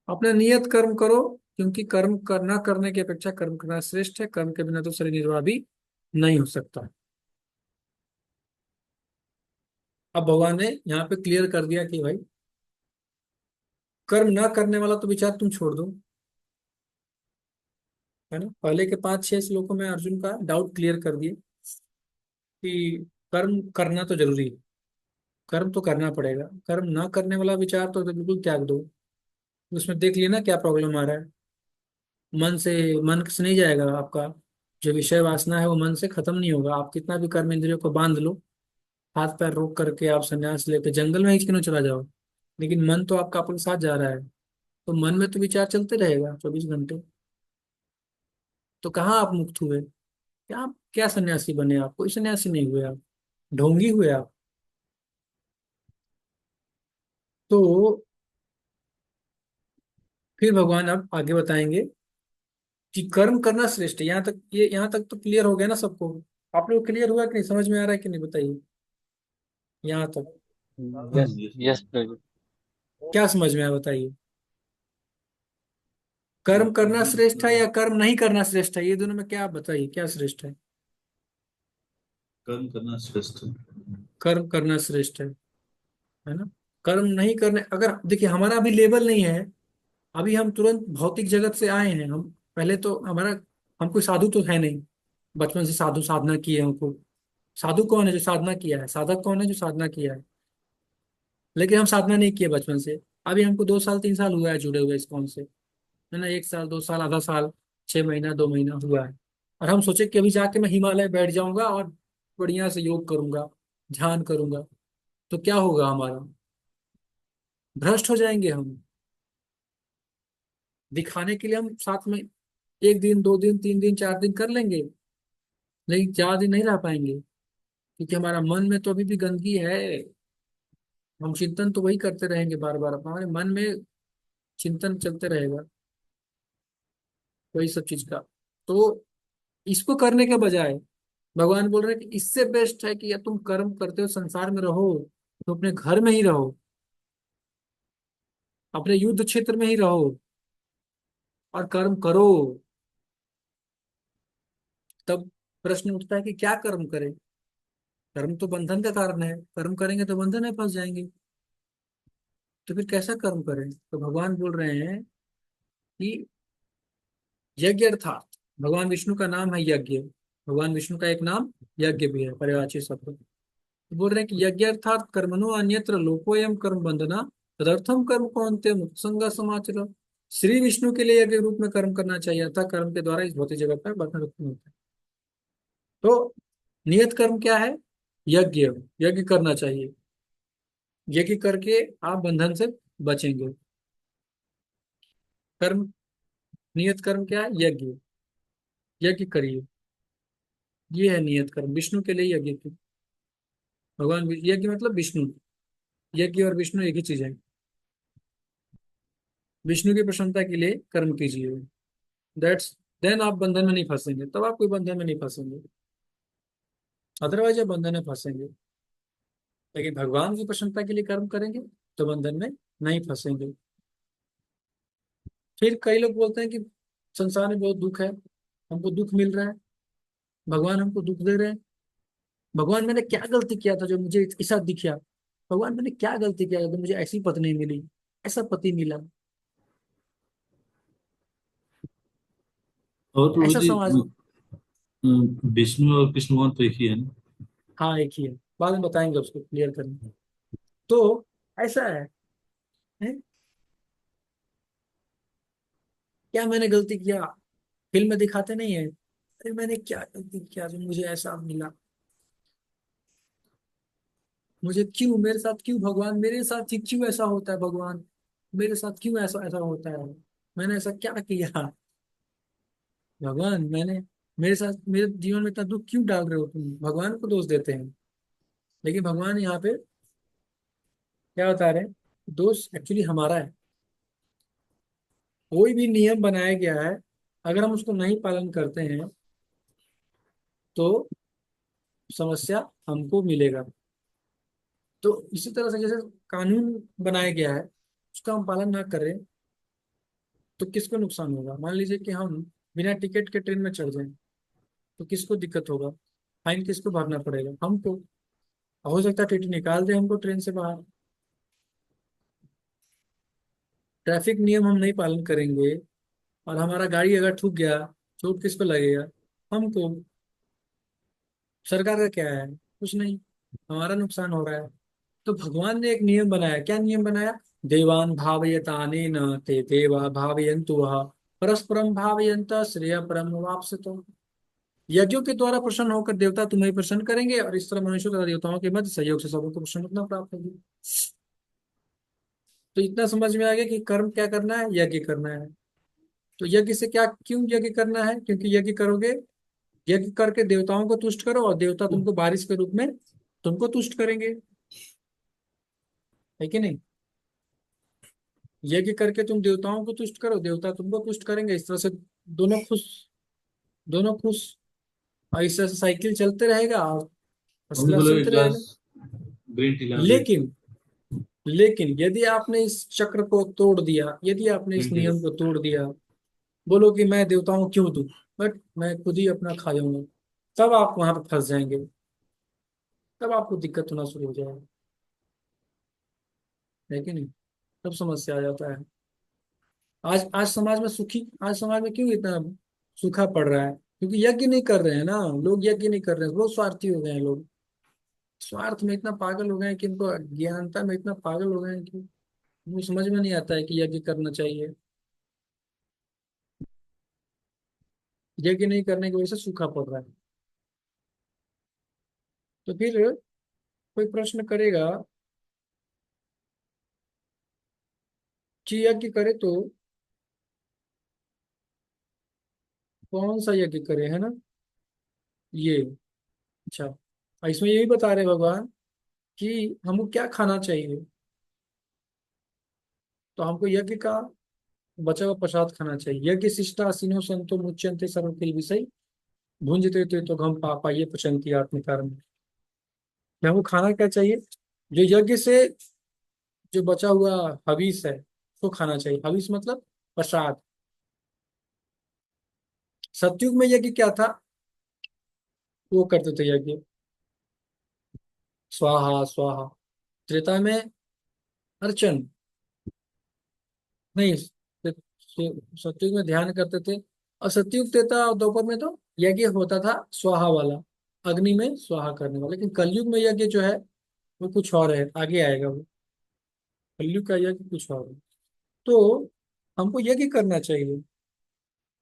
अपना नियत कर्म करो, क्योंकि कर्म करना, करने की अपेक्षा कर्म करना श्रेष्ठ है। कर्म के बिना तो शरीर निर्वाह भी नहीं हो सकता। अब भगवान ने यहाँ पे क्लियर कर दिया कि भाई, कर्म ना करने वाला तो विचार तुम छोड़ दो, है ना। पहले के 5-6 श्लोकों में अर्जुन का डाउट क्लियर कर दिए कि कर्म करना तो जरूरी है, कर्म तो करना पड़ेगा, कर्म ना करने वाला विचार तो बिल्कुल त्याग दो। उसमें देख लिया ना क्या प्रॉब्लम आ रहा है। मन से नहीं जाएगा आपका, जो विषय वासना है वो मन से खत्म नहीं होगा। आप कितना भी कर्म इंद्रियों को बांध लो, हाथ पैर रोक करके आप संन्यास लेके जंगल में ही क्यों न चला जाओ, लेकिन मन तो आपका अपने साथ जा रहा है। तो मन में तो विचार चलते रहेगा 24 घंटे। तो कहाँ आप मुक्त हुए? क्या आप क्या सन्यासी बने? आप कोई सन्यासी नहीं हुए आप। ढोंगी हुए आप। तो फिर भगवान अब आगे बताएंगे कि कर्म करना श्रेष्ठ है। यहाँ तक, ये यहाँ तक तो क्लियर हो गया ना सबको? आप लोग क्लियर हुआ कि नहीं, समझ में आ रहा है कि नहीं, बताइए यहाँ तक। यस, यस प्रभु। क्या समझ में आया बताइए? कर्म करना श्रेष्ठ है या कर्म नहीं करना श्रेष्ठ है? ये दोनों में क्या, आप बताइए क्या श्रेष्ठ है? कर्म करना श्रेष्ठ है। कर्म करना श्रेष्ठ है ना? कर्म नहीं करने, अगर देखिए हमारा अभी लेवल नहीं है, अभी हम तुरंत भौतिक जगत से आए हैं। हम पहले तो हमारा, हम कोई साधु तो है नहीं, बचपन से साधु साधना की है हमको। साधु कौन है जो साधना किया है? साधक कौन है जो साधना किया है? लेकिन हम साधना नहीं किए बचपन से। अभी हमको 2 साल 3 साल हुआ है जुड़े हुए इस कौन से, है ना? 1 साल 2 साल आधा साल, 6 महीना 2 महीना हुआ है। और हम सोचे कि अभी जाके मैं हिमालय बैठ जाऊंगा और बढ़िया से योग करूंगा, ध्यान करूंगा, तो क्या होगा हमारा? भ्रष्ट हो जाएंगे हम। दिखाने के लिए हम साथ में 1 दिन 2 दिन 3 दिन 4 दिन कर लेंगे, लेकिन 4 दिन नहीं रह पाएंगे, क्योंकि हमारा मन में तो अभी भी गंदगी है। हम चिंतन तो वही करते रहेंगे, बार बार हमारे मन में चिंतन चलते रहेगा वही सब चीज का। तो इसको करने के बजाय भगवान बोल रहे हैं कि इससे बेस्ट है कि या तुम कर्म करते हो संसार में रहो, तो अपने घर में ही रहो, अपने युद्ध क्षेत्र में ही रहो और कर्म करो। तब प्रश्न उठता है कि क्या कर्म करें? कर्म तो बंधन का कारण है, कर्म करेंगे तो बंधन में फंस जाएंगे। तो फिर कैसा कर्म करें? तो भगवान बोल रहे हैं कि यज्ञ अर्थात, भगवान विष्णु का नाम है यज्ञ। भगवान विष्णु का एक नाम यज्ञ भी है, पर्यायवाची शब्द। तो बोल रहे हैं कि यज्ञ अर्थात कर्मणो अन्यत्र लोकोयम कर्म बंधना, तदर्थम कर्म कौन्ते मुक्तसंग समाचर। श्री विष्णु के लिए यज्ञ रूप में कर्म करना चाहिए, अतः कर्म के द्वारा इस भौतिक जगत पर बंधन उत्पन्न होता है। तो नियत कर्म क्या है? यज्ञ। यज्ञ करना चाहिए, यज्ञ करके आप बंधन से बचेंगे। कर्म, नियत कर्म क्या है? यज्ञ। यज्ञ करिए, ये है नियत कर्म विष्णु के लिए यज्ञ की। यज्ञ मतलब विष्णु, यज्ञ और विष्णु एक ही चीज है। विष्णु की प्रसन्नता के लिए कर्म कीजिए, दैट्स, देन आप बंधन में नहीं फंसेंगे, तब आप कोई बंधन में नहीं फंसेंगे, अदरवाइज आप बंधन में फंसेंगे। लेकिन भगवान की प्रसन्नता के लिए कर्म करेंगे तो बंधन में नहीं फंसेंगे। फिर कई लोग बोलते हैं कि संसार में बहुत दुख है, हमको दुख मिल रहा है, भगवान हमको दुख दे रहे हैं। भगवान मैंने क्या गलती किया था जो मुझे ऐसा दिखा? भगवान मैंने क्या गलती किया जो मुझे ऐसी पत्नी मिली, ऐसा पति मिला, और प्रभु ऐसा जी, समाज। विष्णु और कृष्ण भगवान तो एक ही है ना? हाँ एक ही है, बाद में बताएंगे, उसको क्लियर करेंगे। तो ऐसा है? क्या मैंने गलती किया? फिल्म में दिखाते नहीं है, अरे मैंने क्या गलती किया जो मुझे ऐसा मिला? मुझे क्यों, मेरे साथ क्यों भगवान, मेरे साथ ही क्यों ऐसा होता है भगवान? मेरे साथ क्यों ऐसा ऐसा होता है? मैंने ऐसा क्या किया भगवान? मैंने, मेरे साथ, मेरे जीवन में इतना दुख क्यों डाल रहे हो तुम? भगवान को दोष देते हैं। लेकिन भगवान यहाँ पे क्या बता रहे हैं? दोष एक्चुअली हमारा है। कोई भी नियम बनाया गया है, अगर हम उसको नहीं पालन करते हैं तो समस्या हमको मिलेगा। तो इसी तरह से जैसे कानून बनाया गया है, उसका हम पालन ना करें तो किसको नुकसान होगा? मान लीजिए कि हम बिना टिकट के ट्रेन में चढ़ जाएं, तो किसको दिक्कत होगा? फाइन किसको भरना पड़ेगा? हमको। हो सकता है टीटी निकाल दे हमको ट्रेन से बाहर। ट्रैफिक नियम हम नहीं पालन करेंगे और हमारा गाड़ी अगर ठुक गया, चोट किसको लगेगा? हमको। सरकार का क्या है? कुछ नहीं, हमारा नुकसान हो रहा है। तो भगवान ने एक नियम बनाया। क्या नियम बनाया? देवान भावयतानेन ते देवा भावयन्तु वः परस्परम भावयन्त श्रेय परम वाप्सितो। यज्ञों के द्वारा प्रसन्न होकर देवता तुम्हें प्रसन्न करेंगे, और इस तरह मनुष्यों तथा देवताओं के मध्य सहयोग से सबको प्रसन्नता प्राप्त होगी। तो इतना समझ में आ गया कि कर्म क्या करना है? यज्ञ करना है। तो यज्ञ से क्या, क्यों यज्ञ करना है? क्योंकि यज्ञ करोगे, यज्ञ करके देवताओं को तुष्ट करो और देवता तुमको बारिश के रूप में तुमको तुष्ट करेंगे, है कि नहीं। यज्ञ करके तुम देवताओं को तुष्ट करो, देवता तुमको तुष्ट करेंगे, इस तरह से दोनों खुश, दोनों खुश। और इस तरह से साइकिल चलते रहेगा और फर्स्ट मम्मी क्लास बोलो एक चलते ग्लास रहेगा। ग्रीन टी ला दे। लेकिन लेकिन यदि आपने इस चक्र को तोड़ दिया, यदि आपने इस ग्रीन टी ला। नियम को तोड़ दिया, बोलो कि मैं देवताओं को क्यों दूं, बट मैं खुद ही अपना खा जाऊंगा, तब आप वहां पर फंस जाएंगे, तब आपको दिक्कत होना शुरू हो जाएगा, है कि नहीं। तब समस्या आ जाता है। आज आज समाज में सुखी, आज समाज में क्यों इतना सूखा पड़ रहा है, क्योंकि यज्ञ नहीं कर रहे हैं ना लोग, यज्ञ नहीं कर रहे हैं, बहुत स्वार्थी हो गए हैं लोग। स्वार्थ में इतना पागल हो गए हैं कि इनको अज्ञानता में इतना पागल हो गए हैं कि उनको समझ में नहीं आता है कि यज्ञ करना चाहिए। यज्ञ नहीं करने की वजह से सूखा पड़ रहा है। तो फिर कोई प्रश्न करेगा कि यज्ञ करे तो कौन सा यज्ञ करे, है ना। ये अच्छा, और इसमें ये भी बता रहे भगवान कि हमको क्या खाना चाहिए। तो हमको यज्ञ का बचा हुआ प्रसाद खाना चाहिए। यज्ञ शिष्टा असीनो संतो मुच्यन्ते सर्वकिल विषय भुंजते तो घम पापा ये पचंती आत्मकारम। कि हमको खाना क्या चाहिए, जो यज्ञ से जो बचा हुआ हविस है उसको खाना चाहिए। हविस मतलब प्रसाद। सतयुग में यज्ञ क्या था, वो करते थे यज्ञ स्वाहा स्वाहा। त्रेता में अर्चन, नहीं सतयुग में ध्यान करते थे। और सतयुग त्रेता और द्वापर में तो यज्ञ होता था स्वाहा वाला, अग्नि में स्वाहा करने वाला। लेकिन कलयुग में यज्ञ जो है वो कुछ और है, आगे आएगा वो। कलयुग का यज्ञ कुछ और है। तो हमको यज्ञ करना चाहिए,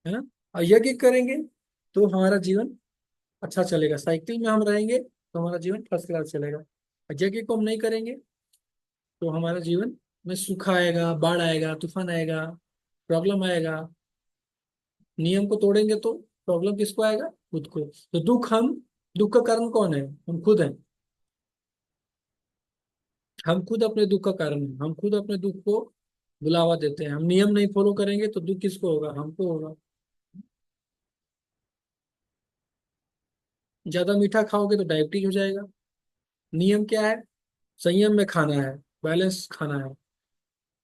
है ना। और यज्ञ करेंगे तो हमारा जीवन अच्छा चलेगा, साइकिल में हम रहेंगे तो हमारा जीवन फर्स्ट क्लास चलेगा। और यज्ञ को हम नहीं करेंगे तो हमारा जीवन में सूखा आएगा, बाढ़ आएगा, तूफान आएगा, प्रॉब्लम आएगा। नियम को तोड़ेंगे तो प्रॉब्लम किसको आएगा, खुद को। तो दुख का कारण कौन है, हम खुद हैं। हम खुद अपने दुख का कारण हैं, हम खुद अपने दुख को बुलावा देते हैं। हम नियम नहीं फॉलो करेंगे तो दुख किसको होगा, हमको होगा। ज्यादा मीठा खाओगे तो डायबिटीज हो जाएगा। नियम क्या है, संयम में खाना है, बैलेंस खाना है।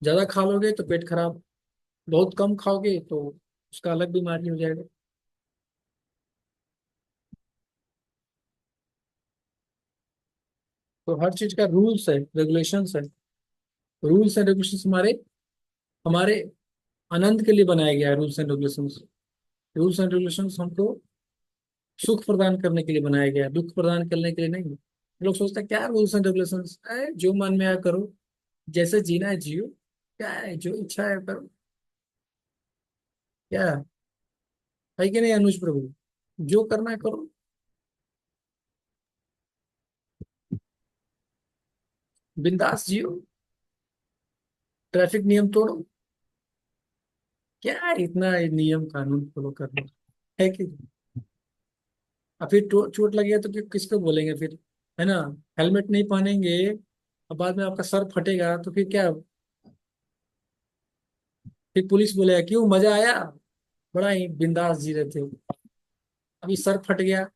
ज्यादा खा लोगे तो पेट खराब, बहुत कम खाओगे तो उसका अलग बीमारी हो जाएगा। तो हर चीज का रूल्स है, रेगुलेशंस है। रूल्स एंड रेगुलेशंस हमारे हमारे आनंद के लिए बनाया गया है। Rules and regulations, rules and regulations हमको सुख प्रदान करने के लिए बनाया गया है, दुख प्रदान करने के लिए नहीं। लोग सोचते हैं क्या रूल्स एंड रेगुलेशंस है, जो मन में आया करो, जैसे जीना है जियो, क्या है जो इच्छा है करो, क्या है कि नहीं अनुज प्रभु, जो करना है करो, बिंदास जियो, ट्रैफिक नियम तोड़ो। क्या है इतना नियम कानून फॉलो करना, है कि। और फिर चोट लगेगा तो किसको बोलेंगे फिर, है ना। हेलमेट नहीं पहनेंगे और बाद में आपका सर फटेगा तो फिर क्या, फिर पुलिस बोलेगा क्यों मजा आया, बड़ा ही बिंदास जी रहे थे, अभी सर फट गया,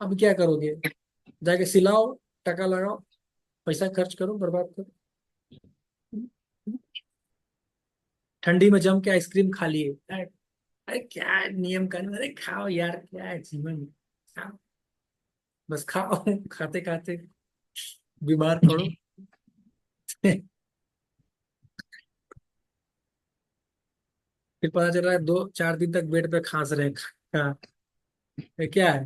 अब क्या करोगे, जाके सिलाओ, टका लगाओ, पैसा खर्च करो, बर्बाद करो। ठंडी में जम के आइसक्रीम खा लिए, अरे अरे क्या है नियम कानून, अरे खाओ यार, क्या है जीवन में, खाओ, बस खाओ खाते खाते बीमार पड़ो। फिर पता चल रहा है 2-4 दिन तक बेड पे खांस रहे हैं। ये क्या है।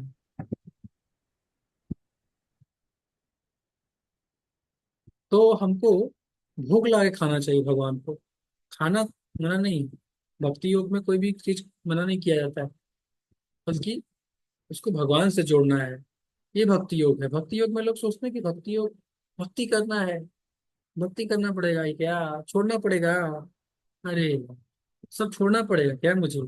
तो हमको भूख लगा के खाना चाहिए भगवान को, खाना मना नहीं। भक्ति योग में कोई भी चीज मना नहीं किया जाता है, बल्कि उसको भगवान से जोड़ना है। ये भक्ति योग है। भक्ति योग में लोग सोचते हैं कि भक्ति योग, भक्ति करना है, भक्ति करना पड़ेगा, ये क्या छोड़ना पड़ेगा। अरे सब छोड़ना पड़ेगा क्या मुझे,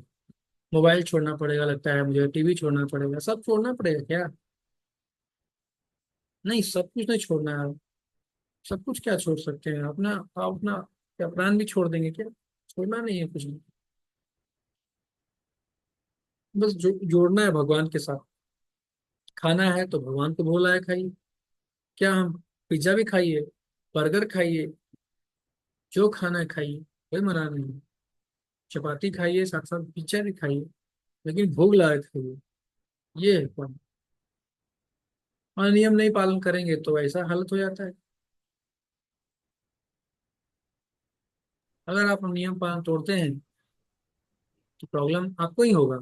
मोबाइल छोड़ना पड़ेगा लगता है मुझे, टीवी छोड़ना पड़ेगा, सब छोड़ना पड़ेगा क्या। नहीं, सब कुछ नहीं छोड़ना है। सब कुछ क्या छोड़ सकते हैं? अपना अपना क्या प्राण भी छोड़ देंगे क्या? छोड़ना नहीं है कुछ भी। बस जोड़ना है भगवान के साथ। खाना है तो भगवान को भोला है खाइए। क्या हम पिज्जा भी खाइए, बर्गर खाइए, जो खाना है खाइए, कोई मना नहीं है। चपाती खाइए, साथ साथ पिज्जा भी खाइए, लेकिन भोग लगा के खाइए। ये है point। और नियम नहीं पालन करेंगे तो ऐसा हालत हो जाता है। अगर आप नियम पालन तोड़ते हैं तो प्रॉब्लम आपको ही होगा।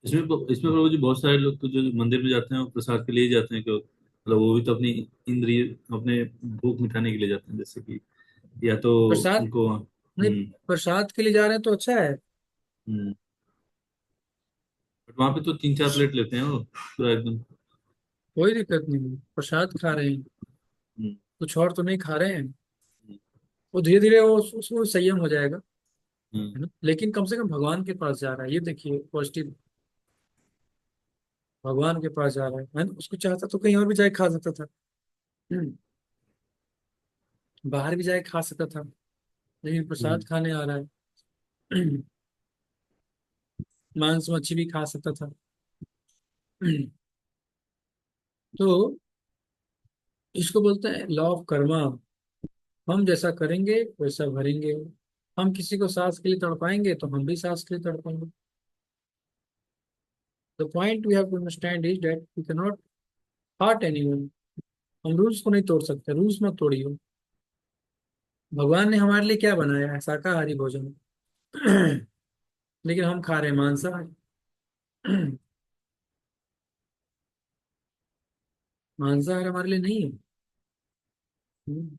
इसमें प्रभु जी बहुत सारे लोग तो जो मंदिर में जाते हैं वो प्रसाद के लिए ही जाते हैं, क्यों मतलब वो भी तो अपनी इंद्रिय, अपने भूख मिटाने के लिए जाते हैं, जैसे कि या तो प्रसाद उनको नहीं, प्रसाद के लिए जा रहे हैं तो अच्छा है। हम्म। बट वहां पे तो 3-4 प्लेट लेते हैं वो पूरा एकदम। कोई दिक्कत नहीं है, प्रसाद खा रहे हैं, हम्म, कुछ और तो नहीं खा रहे हैं। हम्म, वो धीरे धीरे वो उसको संयम हो जाएगा, हम्म, है ना? लेकिन कम से कम भगवान के पास जा रहा है, ये देखिए पॉजिटिव। भगवान के पास जा रहा है ना? उसको चाहता तो कहीं और भी जाके खा सकता था। हम्म, बाहर भी जाके खा सकता था, लेकिन हम्म, प्रसाद खाने आ रहा है। मांस मच्छी भी खा सकता था। तो इसको बोलते हैं लॉ ऑफ कर्मा। हम जैसा करेंगे वैसा भरेंगे। हम किसी को सांस के लिए तड़पाएंगे तो हम भी सांस के लिए तड़पाएंगे। The point we have to understand is that we can not hurt anyone. हम रूल्स को नहीं तोड़ सकते, रूल्स मत तोड़िए। भगवान ने हमारे लिए क्या बनाया है? शाकाहारी भोजन। लेकिन हम खा रहे हैं मांसाहारी। मांसाहार हमारे लिए नहीं है। हम्म,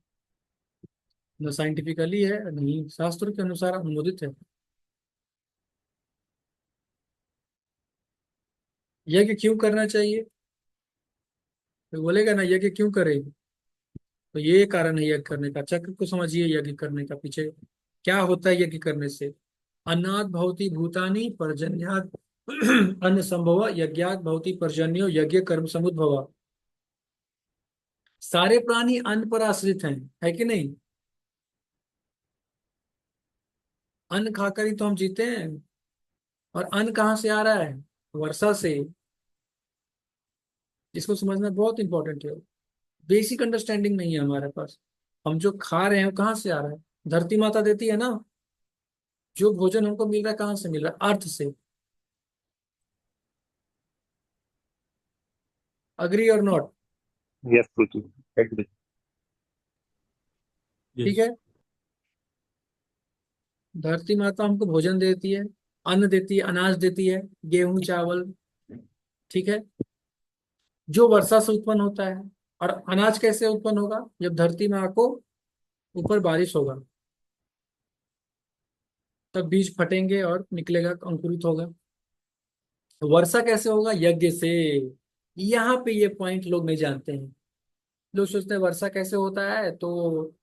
न साइंटिफिकली है, नहीं शास्त्रों के अनुसार अनुमोदित है। यज्ञ क्यों करना चाहिए? तो बोलेगा ना यज्ञ क्यों करे, तो ये कारण है यज्ञ करने का। चक्र को समझिए, यज्ञ करने का पीछे क्या होता है। यज्ञ करने से अन्नात् भवति भूतानि पर्जन्यात् अन्न संभव, यज्ञात् भवति पर्जन्यो यज्ञ कर्म समुद्भव। सारे प्राणी अन्न पर आश्रित हैं, है कि नहीं? अन्न खाकर ही तो हम जीते हैं। और अन्न कहाँ से आ रहा है? वर्षा से। इसको समझना बहुत इंपॉर्टेंट है। बेसिक अंडरस्टैंडिंग नहीं है हमारे पास। हम जो खा रहे हैं वो कहाँ से आ रहा है? धरती माता देती है ना। जो भोजन हमको मिल रहा है कहाँ से मिल रहा है? अर्थ से। अग्री और नॉट? Yes, Ruchi. Agree. ठीक यस। है। धरती माता हमको भोजन देती है, अन्न देती है, अनाज देती है, गेहूं चावल। ठीक है। जो वर्षा से उत्पन्न होता है। और अनाज कैसे उत्पन्न होगा? जब धरती माँ को ऊपर बारिश होगा, तब बीज फटेंगे और निकलेगा, अंकुरित होगा। वर्षा कैसे होगा? यज्ञ से। यहाँ पे ये पॉइंट लोग नहीं जानते हैं। लोग सोचते हैं वर्षा कैसे होता है, तो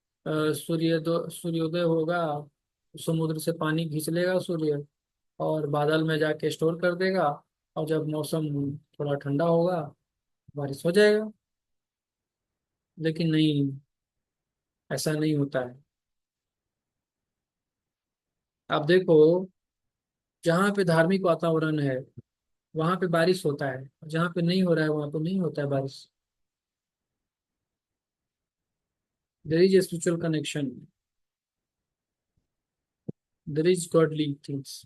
सूर्योदय होगा, समुद्र से पानी खींच लेगा सूर्य, और बादल में जाके स्टोर कर देगा, और जब मौसम थोड़ा ठंडा होगा बारिश हो जाएगा। लेकिन नहीं, ऐसा नहीं होता है। आप देखो, जहाँ पे धार्मिक वातावरण है वहां पे बारिश होता है, जहाँ पे नहीं हो रहा है वहां पे नहीं होता है बारिश। There is a spiritual connection, there is godly things.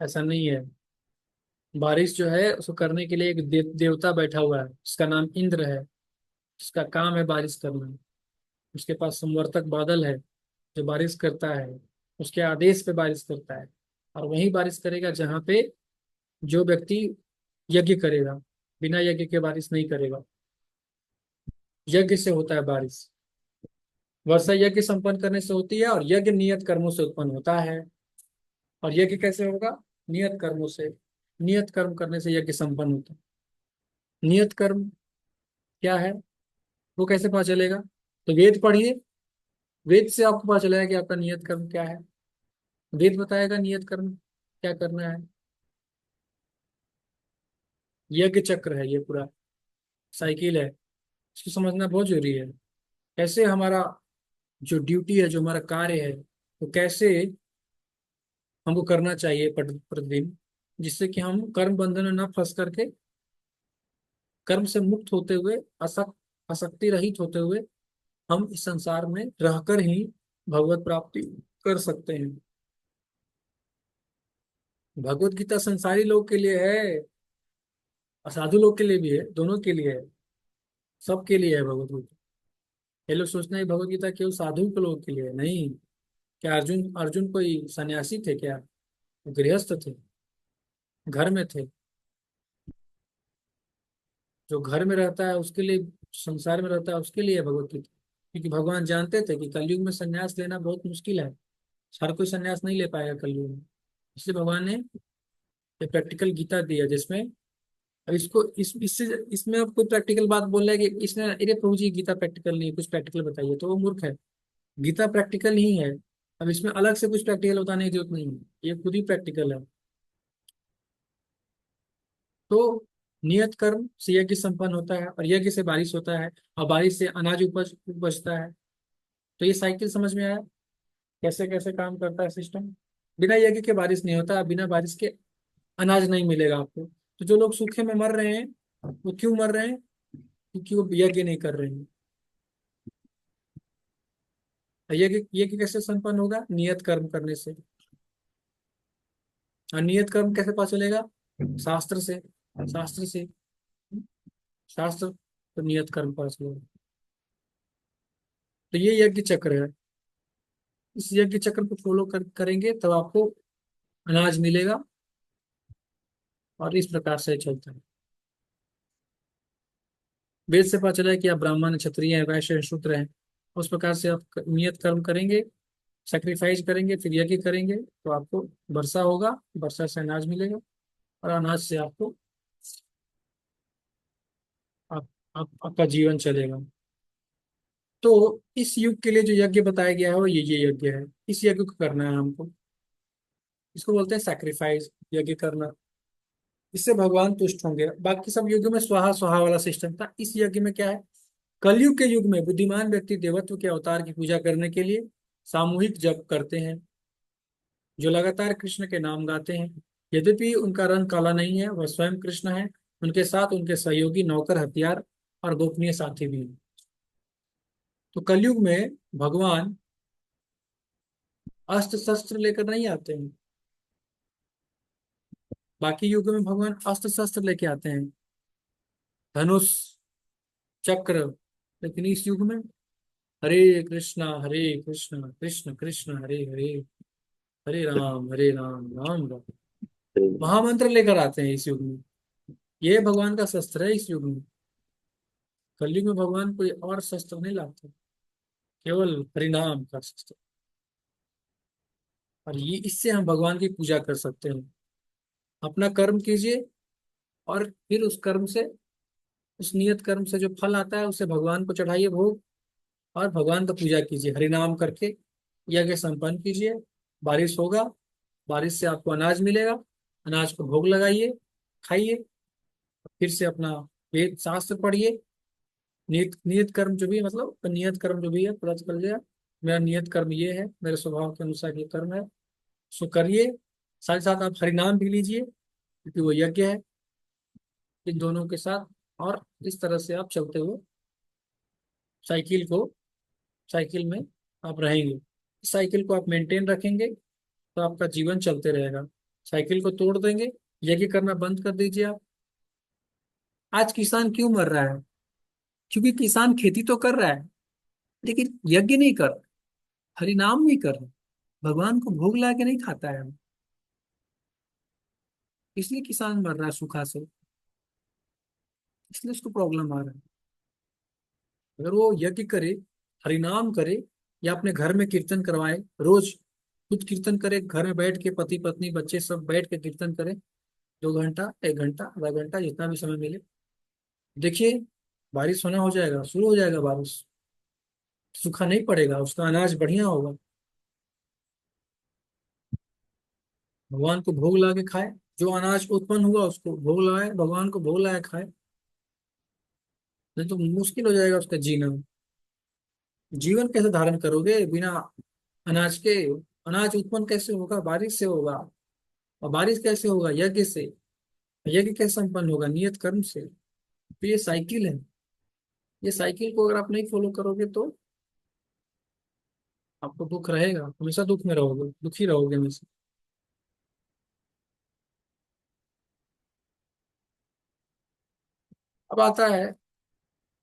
ऐसा नहीं है। बारिश जो है उसको करने के लिए एक देवता बैठा हुआ है, जिसका नाम इंद्र है। जिसका काम है बारिश करना। उसके पास संवर्तक बादल है जो बारिश करता है। उसके आदेश पे बारिश करता है। और वही बारिश करेगा जहाँ पे जो व्यक्ति यज्ञ करेगा। बिना यज्ञ के बारिश नहीं करेगा। यज्ञ से होता है बारिश। वर्षा यज्ञ संपन्न करने से होती है, और यज्ञ नियत कर्मों से उत्पन्न होता है। और यज्ञ कैसे होगा? नियत कर्मों से। नियत कर्म करने से यज्ञ संपन्न होता है। नियत कर्म क्या है, वो कैसे पता चलेगा? तो वेद पढ़िए। वेद से आपको पता चलेगा कि आपका नियत कर्म क्या है। वेद बताएगा नियत कर्म क्या करना है। यज्ञ चक्र है ये पूरा। साइकिल है, इसको समझना बहुत जरूरी है। कैसे हमारा जो ड्यूटी है, जो हमारा कार्य है, वो कैसे हमको करना चाहिए प्रतिदिन, जिससे कि हम कर्म बंधन में न फंस करके, कर्म से मुक्त होते हुए, आसक्ति रहित होते हुए, हम इस संसार में रहकर ही भगवत प्राप्ति कर सकते हैं। भगवत गीता संसारी लोग के लिए है और साधु लोग के लिए भी है, दोनों के लिए है, सबके लिए है भगवत गीता। ये लोग सोचते हैं कि भगवत गीता केवल साधु के लोगों के लिए है, नहीं। क्या अर्जुन अर्जुन कोई सन्यासी थे क्या? वो गृहस्थ थे, घर में थे। जो घर में रहता है उसके लिए, संसार में रहता है उसके लिए है भगवत गीता। क्योंकि भगवान जानते थे कि कलयुग में संन्यास लेना बहुत मुश्किल है, हर कोई संन्यास नहीं ले पाएगा कलयुग में। इसलिए भगवान ने ये प्रैक्टिकल गीता दी है, जिसमें अब इसको इससे इसमें अब कोई प्रैक्टिकल बात बोल रहा है कि इसमें, अरे प्रभु जी गीता प्रैक्टिकल नहीं है, कुछ प्रैक्टिकल बताइए, तो वो मूर्ख है। गीता प्रैक्टिकल ही है। अब इसमें अलग से कुछ प्रैक्टिकल बताने की जरूरत नहीं है, ये खुद ही प्रैक्टिकल है। तो नियत कर्म से यज्ञ संपन्न होता है, और यज्ञ से बारिश होता है, और बारिश से अनाज उपजता है। तो ये साइकिल समझ में आया, कैसे कैसे काम करता है सिस्टम। बिना यज्ञ के बारिश नहीं होता, बिना बारिश के अनाज नहीं मिलेगा आपको। तो जो लोग सूखे में मर रहे हैं, वो क्यों मर रहे हैं? क्योंकि वो यज्ञ नहीं कर रहे हैं। यज्ञ यज्ञ कैसे संपन्न होगा? नियत कर्म करने से। और नियत कर्म कैसे पता चलेगा? शास्त्र से। शास्त्र से, शास्त्र तो नियत कर्म पता चलेगा। तो ये यज्ञ चक्र है। इस यज्ञ चक्र को फॉलो करेंगे तब आपको अनाज मिलेगा, और इस प्रकार से चलता है। वेद से पता चला है कि आप ब्राह्मण, क्षत्रिय हैं, वैश्य हैं, शूद्र हैं। उस प्रकार से आप नियत कर्म करेंगे, सेक्रीफाइस करेंगे, फिर यज्ञ करेंगे, तो आपको वर्षा होगा, वर्षा से अनाज मिलेगा, और अनाज से आपको आपका जीवन चलेगा। तो इस युग के लिए जो यज्ञ बताया गया है वो ये यज्ञ है। इस यज्ञ को करना है हमको। इसको बोलते हैं सैक्रिफाइस, यज्ञ करना। इससे भगवान तुष्ट होंगे। बाकी सब युगों में स्वाहा स्वाहा वाला सिस्टम था, इस यज्ञ में क्या है? कलयुग के युग में बुद्धिमान व्यक्ति देवत्व के अवतार की पूजा करने के लिए सामूहिक जप करते हैं, जो लगातार कृष्ण के नाम गाते हैं। यद्यपि उनका रंग काला नहीं है, वह स्वयं कृष्ण है। उनके साथ उनके सहयोगी, नौकर, हथियार और गोपनीय साथी भी हैं। तो कलयुग में भगवान अस्त्र शस्त्र लेकर नहीं आते हैं। बाकी युगों में भगवान अस्त्र शस्त्र लेके आते हैं, धनुष, चक्र। लेकिन इस युग में हरे कृष्णा कृष्ण कृष्ण हरे हरे, हरे राम राम राम, महामंत्र लेकर आते हैं इस युग में। ये भगवान का शस्त्र है इस युग में। कलयुग में भगवान कोई और शस्त्र नहीं लाते, केवल हरिनाम का शस्त्र। और ये, इससे हम भगवान की पूजा कर सकते हैं। अपना कर्म कीजिए, और फिर उस कर्म से, उस नियत कर्म से जो फल आता है उसे भगवान को चढ़ाइए भोग, और भगवान का पूजा कीजिए हरिनाम करके। यज्ञ संपन्न कीजिए, बारिश होगा, बारिश से आपको अनाज मिलेगा, अनाज को भोग लगाइए, खाइए। फिर से अपना वेद शास्त्र पढ़िए। नियत नियत कर्म जो भी है, मतलब नियत कर्म जो भी है पता चल गया, मेरा नियत कर्म ये है, मेरे स्वभाव के अनुसार ये कर्म है, सो करिए। साथ ही साथ आप हरिनाम भी लीजिए, क्योंकि वो यज्ञ है। इन दोनों के साथ, और इस तरह से आप चलते हुए साइकिल को, साइकिल में आप रहेंगे। इस साइकिल को आप मेंटेन रखेंगे तो आपका जीवन चलते रहेगा। साइकिल को तोड़ देंगे, यज्ञ करना बंद कर दीजिए आप। आज किसान क्यों मर रहा है? क्योंकि किसान खेती तो कर रहा है, लेकिन यज्ञ नहीं कर रहा, हरिनाम नहीं कर रहा, भगवान को भोग ला के नहीं खाता है। इसलिए किसान मर रहा है सूखा से, इसलिए उसको प्रॉब्लम आ रहा है। अगर वो यज्ञ करे, हरिनाम करे, या अपने घर में कीर्तन करवाए, रोज खुद कीर्तन करे, घर में बैठ के पति पत्नी बच्चे सब बैठ के कीर्तन करें, 2 घंटा, 1 घंटा, आधा घंटा, जितना भी समय मिले, देखिए बारिश होना हो जाएगा, शुरू हो जाएगा बारिश। सूखा नहीं पड़ेगा, उसका अनाज बढ़िया होगा, भगवान को भोग ला के खाए। जो अनाज उत्पन्न हुआ उसको भोग लगाए, भगवान को भोग लाया खाए। नहीं तो मुश्किल हो जाएगा उसका जीना। जीवन कैसे धारण करोगे बिना अनाज के? अनाज उत्पन्न कैसे होगा? बारिश से होगा। और बारिश कैसे होगा? यज्ञ से। यज्ञ कैसे संपन्न होगा? नियत कर्म से। तो ये साइकिल है। ये साइकिल को अगर आप नहीं फॉलो करोगे तो आपको दुख रहेगा, हमेशा दुख में रहोगे, दुखी रहोगे हमेशा। अब आता है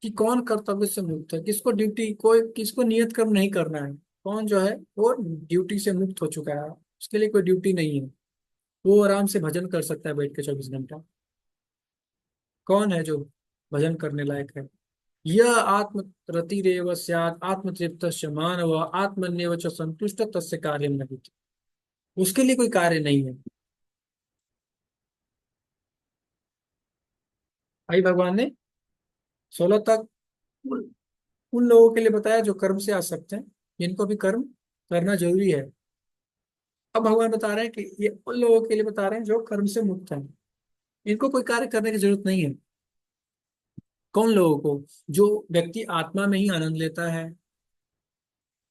कि कौन कर्तव्य से मुक्त है, किसको ड्यूटी, कोई किसको नियत कर्म नहीं करना है। कौन जो है वो ड्यूटी से मुक्त हो चुका है, उसके लिए कोई ड्यूटी नहीं है। वो आराम से भजन कर सकता है बैठ के 24 घंटा। कौन है जो भजन करने लायक है? यह आत्म रतिरेव स्यात् आत्मतृप्त मानव आत्मन्यव च संतुष्ट तस्य कार्य नहीं। उसके लिए कोई कार्य नहीं है। भाई भगवान ने 16 तक उन उन लोगों के लिए बताया जो कर्म से आ सकते हैं, जिनको भी कर्म करना जरूरी है। अब भगवान बता रहे हैं कि ये उन लोगों के लिए बता रहे हैं जो कर्म से मुक्त हैं, इनको कोई कार्य करने की जरूरत नहीं है। कौन लोगों को? जो व्यक्ति आत्मा में ही आनंद लेता है,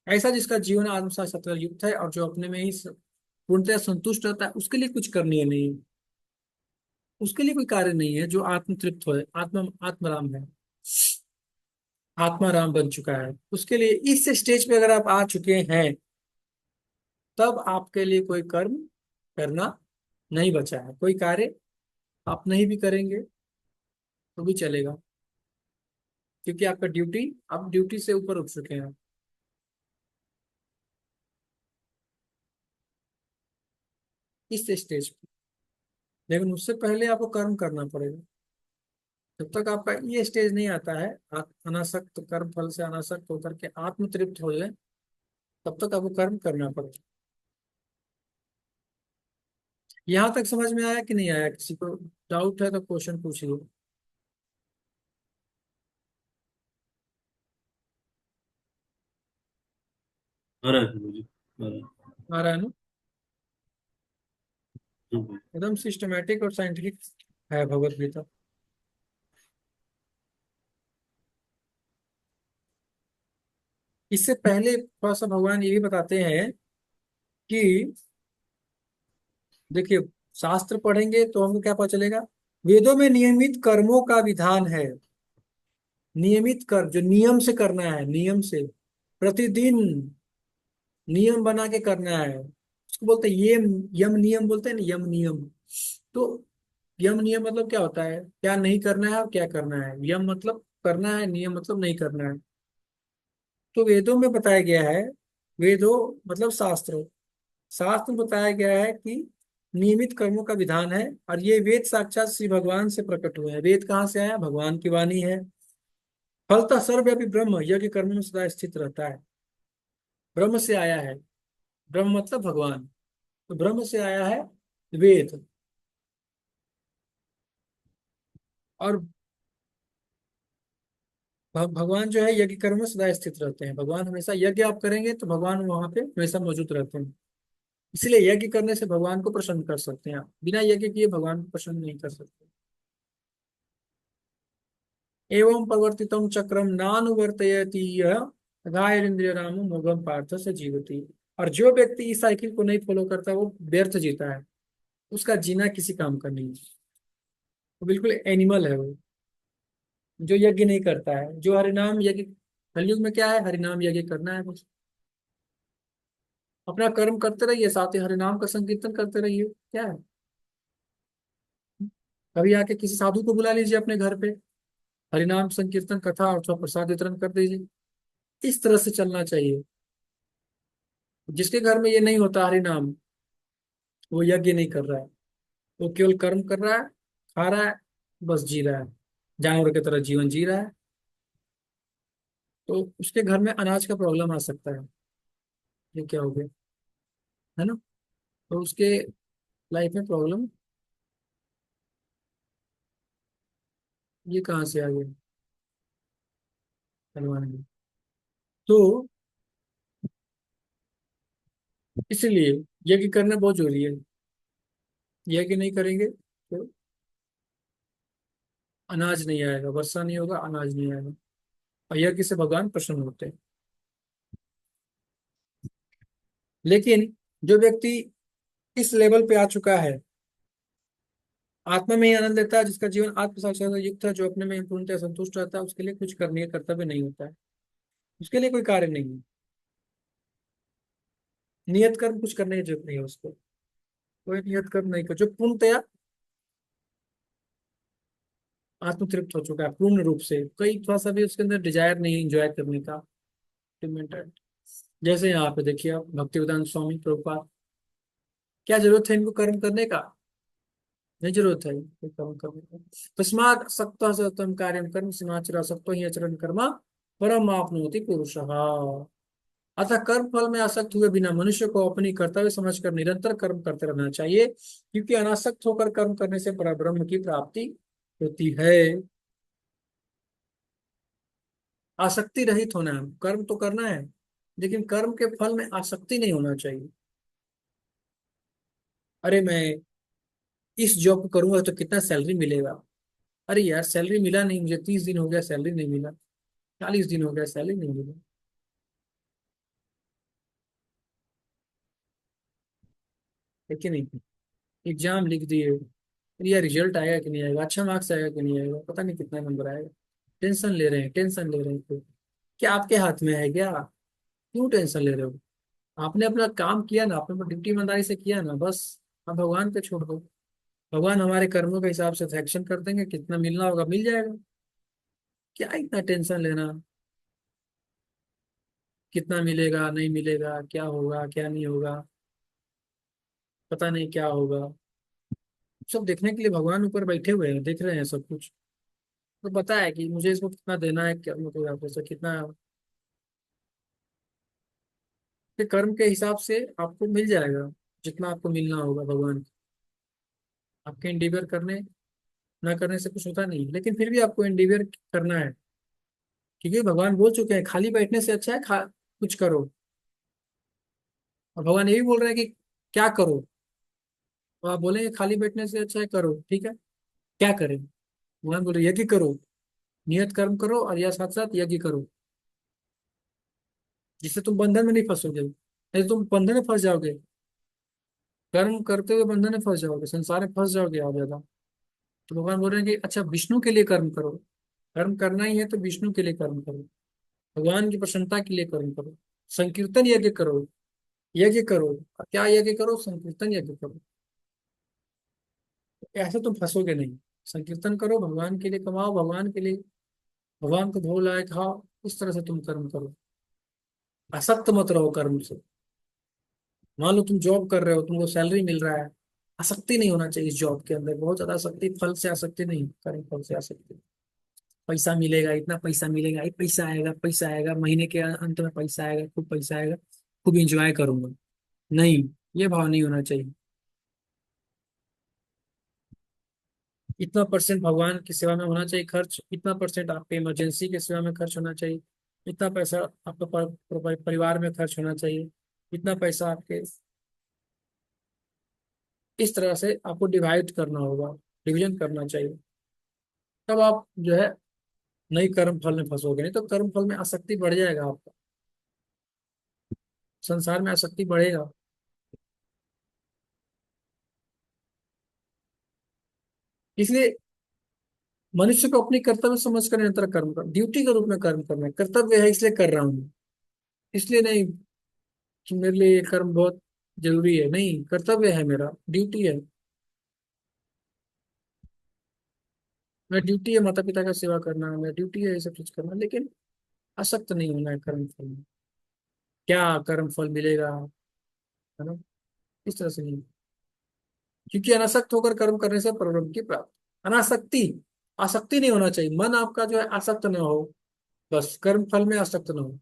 ऐसा जिसका जीवन आत्म साथ सत्व युक्त है और जो अपने में ही पूर्णतः संतुष्ट रहता है, उसके लिए कुछ करनी नहीं है। उसके लिए कोई कार्य नहीं है। जो आत्म तृप्त हो, आत्माराम है, आत्माराम बन चुका है, उसके लिए इस स्टेज पे अगर आप आ चुके हैं, तब आपके लिए कोई कर्म करना नहीं बचा है। कोई कार्य आप नहीं भी करेंगे तो भी चलेगा, क्योंकि आपका ड्यूटी, आप ड्यूटी से ऊपर उठ चुके हैं इस स्टेज पे। लेकिन उससे पहले आपको कर्म करना पड़ेगा। जब तक आपका ये स्टेज नहीं आता है, अनासक्त, कर्म फल से अनासक्त होकर के आत्म तृप्त हो जाए, तब तक आपको कर्म करना पड़ेगा। यहाँ तक समझ में आया कि नहीं आया? किसी को डाउट है तो क्वेश्चन पूछिए। आ रहा है मुझे, आ रहा है। आ रहा है ना? हाँ, एकदम सिस्टमेटिक और साइंटिफिक है भगवत गीता। इससे पहले थोड़ा सा भगवान ये भी बताते हैं कि देखिए, शास्त्र पढ़ेंगे तो हमको क्या पता चलेगा? वेदों में नियमित कर्मों का विधान है। नियमित कर्म जो नियम से करना है, नियम से प्रतिदिन नियम बना के करना है, उसको बोलते हैं ये यम नियम बोलते हैं ना, यम नियम। तो यम नियम मतलब क्या होता है? क्या नहीं करना है और क्या करना है। यम मतलब करना है, नियम मतलब नहीं करना है। तो वेदों में बताया गया है, वेदों मतलब शास्त्र, शास्त्र में बताया गया है कि नियमित कर्मों का विधान है। और ये वेद साक्षात श्री भगवान से प्रकट हुए हैं। वेद कहाँ से आया? भगवान की वाणी है। फलतः सर्वव्यापी ब्रह्म यज्ञ कर्म में सदा स्थित रहता है। ब्रह्म से आया है। ब्रह्म मतलब भगवान। तो ब्रह्म से आया है वेद। और भगवान जो है यज्ञ कर्म में सदा स्थित रहते हैं। भगवान हमेशा, यज्ञ आप करेंगे तो भगवान वहां पे हमेशा मौजूद रहते हैं। इसलिए यज्ञ करने से भगवान को प्रसन्न कर सकते हैं आप, बिना यज्ञ किए भगवान को प्रसन्न नहीं कर सकते। एवं प्रवर्तितम चक्रम नानुवर्तयति यह गायरिंद्रिय राम मोगम पार्थ से जीवती। और जो व्यक्ति इस साइकिल को नहीं फॉलो करता वो व्यर्थ जीता है। उसका जीना किसी काम का नहीं है। वो बिल्कुल एनिमल है वो, जो यज्ञ नहीं करता है, जो हरिनाम यज्ञ। कलयुग में क्या है? हरिनाम यज्ञ करना है बस। अपना कर्म करते रहिए, साथ ही हरिनाम का संकीर्तन करते रहिए। क्या है? कभी आके किसी साधु को बुला लीजिए अपने घर पे, हरिनाम संकीर्तन कथा और थोड़ा प्रसाद वितरण कर दीजिए। इस तरह से चलना चाहिए। जिसके घर में ये नहीं होता हरिनाम, वो यज्ञ नहीं कर रहा है। वो केवल कर्म कर रहा है, खा रहा है, बस जी रहा है, जानवर की तरह जीवन जी रहा है। तो उसके घर में अनाज का प्रॉब्लम आ सकता है। ये क्या हो गया? है ना? तो उसके लाइफ में प्रॉब्लम ये कहाँ से आ गया भगवान में? तो इसलिए यज्ञ करना बहुत जरूरी है। यज्ञ नहीं करेंगे तो अनाज नहीं आएगा, वर्षा नहीं होगा, अनाज नहीं आएगा। और यज्ञ से भगवान प्रसन्न होते हैं। लेकिन जो व्यक्ति इस लेवल पे आ चुका है, आत्मा में ही आनंद लेता है, जिसका जीवन आत्म साक्षात्कार से युक्त है, जो अपने में ही पूर्णतः संतुष्ट रहता है, उसके लिए कुछ करने का कर्तव्य नहीं होता है, उसके लिए कोई कार्य नहीं है। नियत कर्म कुछ करने की जरूरत नहीं है उसको, कोई नियत कर्म नहीं कर, जो पूर्णतया आत्म तृप्त हो चुका है पूर्ण रूप से, कोई थोड़ा सा भी उसके अंदर डिजायर नहीं एंजॉय करने का। जैसे यहाँ पे देखिए आप, भक्तिवेदांत स्वामी प्रभुपाद, क्या जरूरत है इनको कर्म करने का? नहीं जरूरत है इनको कर्म करने का। तस्मात् सक्त सतम कार्यम कर्म समाचर सक्त ही आचरण कर्म परम आपनोति पुरुष। अतः कर्म फल में आसक्त हुए बिना मनुष्य को अपनी कर्तव्य समझकर निरंतर कर्म करते रहना चाहिए, क्योंकि अनासक्त होकर कर्म करने से परब्रह्म की प्राप्ति होती है। आसक्ति रहित होना है, कर्म तो करना है, लेकिन कर्म के फल में आसक्ति नहीं होना चाहिए। अरे मैं इस जॉब को करूंगा तो कितना सैलरी मिलेगा? अरे यार सैलरी मिला नहीं मुझे, 30 दिन हो गया सैलरी नहीं मिला, 40 दिन हो गया सैलरी नहीं मिला, है कि नहीं? एग्जाम लिख दिए, या रिजल्ट आएगा कि नहीं आएगा, अच्छा मार्क्स आएगा कि नहीं आएगा, पता नहीं कितना नंबर आएगा। टेंशन ले रहे हैं, टेंशन ले रहे हैं तो क्या आपके हाथ में है क्या? क्यों टेंशन ले रहे हो? आपने अपना काम किया ना, आपने अपनी ड्यूटी ईमानदारी से किया ना, बस। अब भगवान पे छोड़ दो, भगवान हमारे कर्मों के हिसाब से एक्शन कर देंगे, कितना मिलना होगा मिल जाएगा। क्या इतना टेंशन लेना, कितना मिलेगा नहीं मिलेगा, क्या होगा क्या नहीं होगा, पता नहीं क्या होगा। सब देखने के लिए भगवान ऊपर बैठे हुए हैं, देख रहे हैं सब कुछ, तो पता है कि मुझे इसको कितना देना है, क्या मतलब आपको से कितना, के कर्म के हिसाब से आपको मिल जाएगा, जितना आपको मिलना होगा भगवान को। आपके इंडिवियर करने ना करने से कुछ होता नहीं, लेकिन फिर भी आपको इंडिवियर करना है, क्योंकि भगवान बोल चुके हैं खाली बैठने से अच्छा है कुछ करो। और भगवान ये भी बोल रहे हैं कि क्या करो, तो आप बोलेंगे खाली बैठने से अच्छा है करो, ठीक है, क्या करें? भगवान बोल रहे यज्ञ करो, नियत कर्म करो, और या साथ साथ यज्ञ करो, जिससे तुम बंधन में नहीं फंसोगे, नहीं तो तुम बंधन में फंस जाओगे, कर्म करते हुए बंधन में फंस जाओगे, संसार में फंस जाओगे और ज्यादा। तो भगवान बोल रहे हैं कि अच्छा विष्णु के लिए कर्म करो, कर्म करना ही है तो विष्णु के लिए कर्म करो, भगवान की प्रसन्नता के लिए कर्म करो, संकीर्तन यज्ञ करो, यज्ञ करो। क्या यज्ञ करो? संकीर्तन यज्ञ करो। ऐसे तुम फंसोगे नहीं, संकीर्तन करो, भगवान के लिए कमाओ, भगवान के लिए, भगवान को भोग लाए खाओ, इस तरह से तुम कर्म करो, आसक्त मत रहो कर्म से। मान लो तुम जॉब कर रहे हो, तुमको सैलरी मिल रहा है, आसक्ति नहीं होना चाहिए इस जॉब के अंदर, बहुत ज्यादा आसक्ति, फल से आसक्ति नहीं, कर्म फल से आसक्ति। पैसा मिलेगा, इतना पैसा मिलेगा, ये पैसा आएगा महीने के अंत में, पैसा आएगा, खूब पैसा आएगा, खूब इंजॉय करूंगा, नहीं, ये भाव नहीं होना चाहिए। इतना परसेंट भगवान की सेवा में होना चाहिए खर्च, इतना परसेंट आपके इमरजेंसी की सेवा में खर्च होना चाहिए, इतना पैसा आपके परिवार में खर्च होना चाहिए, इतना पैसा आपके, इस तरह से आपको डिवाइड करना होगा, डिवीजन करना चाहिए। तब आप जो है नई कर्म फल में फंसोगे, नहीं तो कर्म फल में आसक्ति बढ़ जाएगा आपका, संसार में आसक्ति बढ़ेगा। इसलिए मनुष्य को अपनी कर्तव्य समझकर निरंतर कर्म कर, ड्यूटी के रूप में कर्म करना है, कर्तव्य है इसलिए कर रहा हूँ, इसलिए नहीं कि मेरे लिए ये कर्म बहुत जरूरी है, नहीं, कर्तव्य है, मेरा ड्यूटी है, मेरा ड्यूटी है माता पिता का सेवा करना, मेरा ड्यूटी है ये सब चीज करना, लेकिन आसक्त नहीं होना है कर्म फल में। क्या कर्म फल मिलेगा, है ना, इस तरह से नहीं, क्योंकि अनासक्त होकर कर्म करने से परब्रह्म की प्राप्ति, अनासक्ति, आसक्ति नहीं होना चाहिए, मन आपका जो है आसक्त न हो, बस कर्म फल में आसक्त न हो।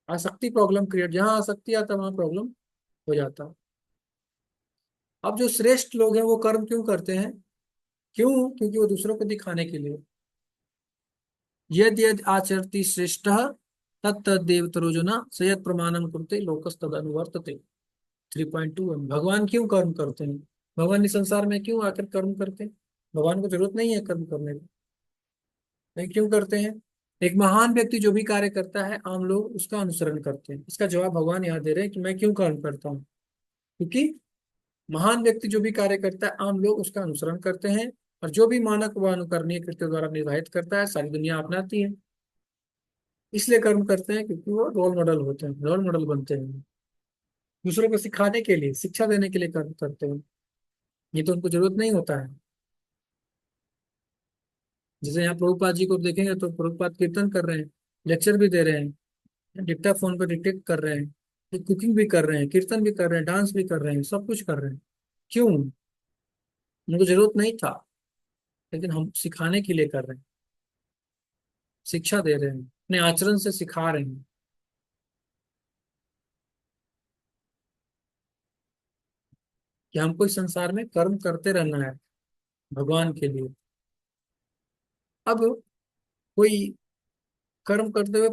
आसक्ति प्रॉब्लम क्रिएट, जहां आसक्ति आता है वहां प्रॉब्लम हो जाता है। अब जो श्रेष्ठ लोग हैं वो कर्म क्यों करते हैं? क्यों? क्योंकि वो दूसरों को दिखाने के लिए, यद यद आचरति श्रेष्ठ तत्तदेव तरोजना सयत प्रमाणम कुरुते लोकस्तद अनुवर्तते। 3.2। भगवान क्यों कर्म करते हैं? भगवान इस संसार में क्यों आकर कर्म करते हैं? भगवान को जरूरत नहीं है कर्म करने की। नहीं, क्यों करते हैं? एक महान व्यक्ति जो भी कार्य करता है आम लोग उसका अनुसरण करते हैं। इसका जवाब भगवान यहाँ दे रहे हैं कि मैं क्यों कर्म करता हूँ। क्योंकि महान व्यक्ति जो भी कार्य करता है आम लोग उसका अनुसरण करते हैं, और जो भी मानक वह अनुकरणीय कृत्य द्वारा निर्वाहित करता है सारी दुनिया अपनाती है। इसलिए कर्म करते हैं क्योंकि वो रोल मॉडल होते हैं, रोल मॉडल बनते हैं। दूसरों को सिखाने के लिए, शिक्षा देने के लिए कर्म करते हैं। ये तो उनको जरूरत नहीं होता है। जैसे यहाँ प्रभुपाद जी को देखेंगे तो प्रभुपाद कीर्तन कर रहे हैं, लेक्चर भी दे रहे हैं, डिक्टाफोन पर डिक्टेट कर रहे हैं, कुकिंग भी कर रहे हैं, कीर्तन भी कर रहे हैं, डांस भी कर रहे हैं, सब कुछ कर रहे हैं। क्यों? उनको जरूरत नहीं था, लेकिन हम सिखाने के लिए कर रहे हैं, शिक्षा दे रहे हैं, अपने आचरण से सिखा रहे हैं कि हमको इस संसार में कर्म करते रहना है भगवान के लिए। अब कोई कर्म करते हुए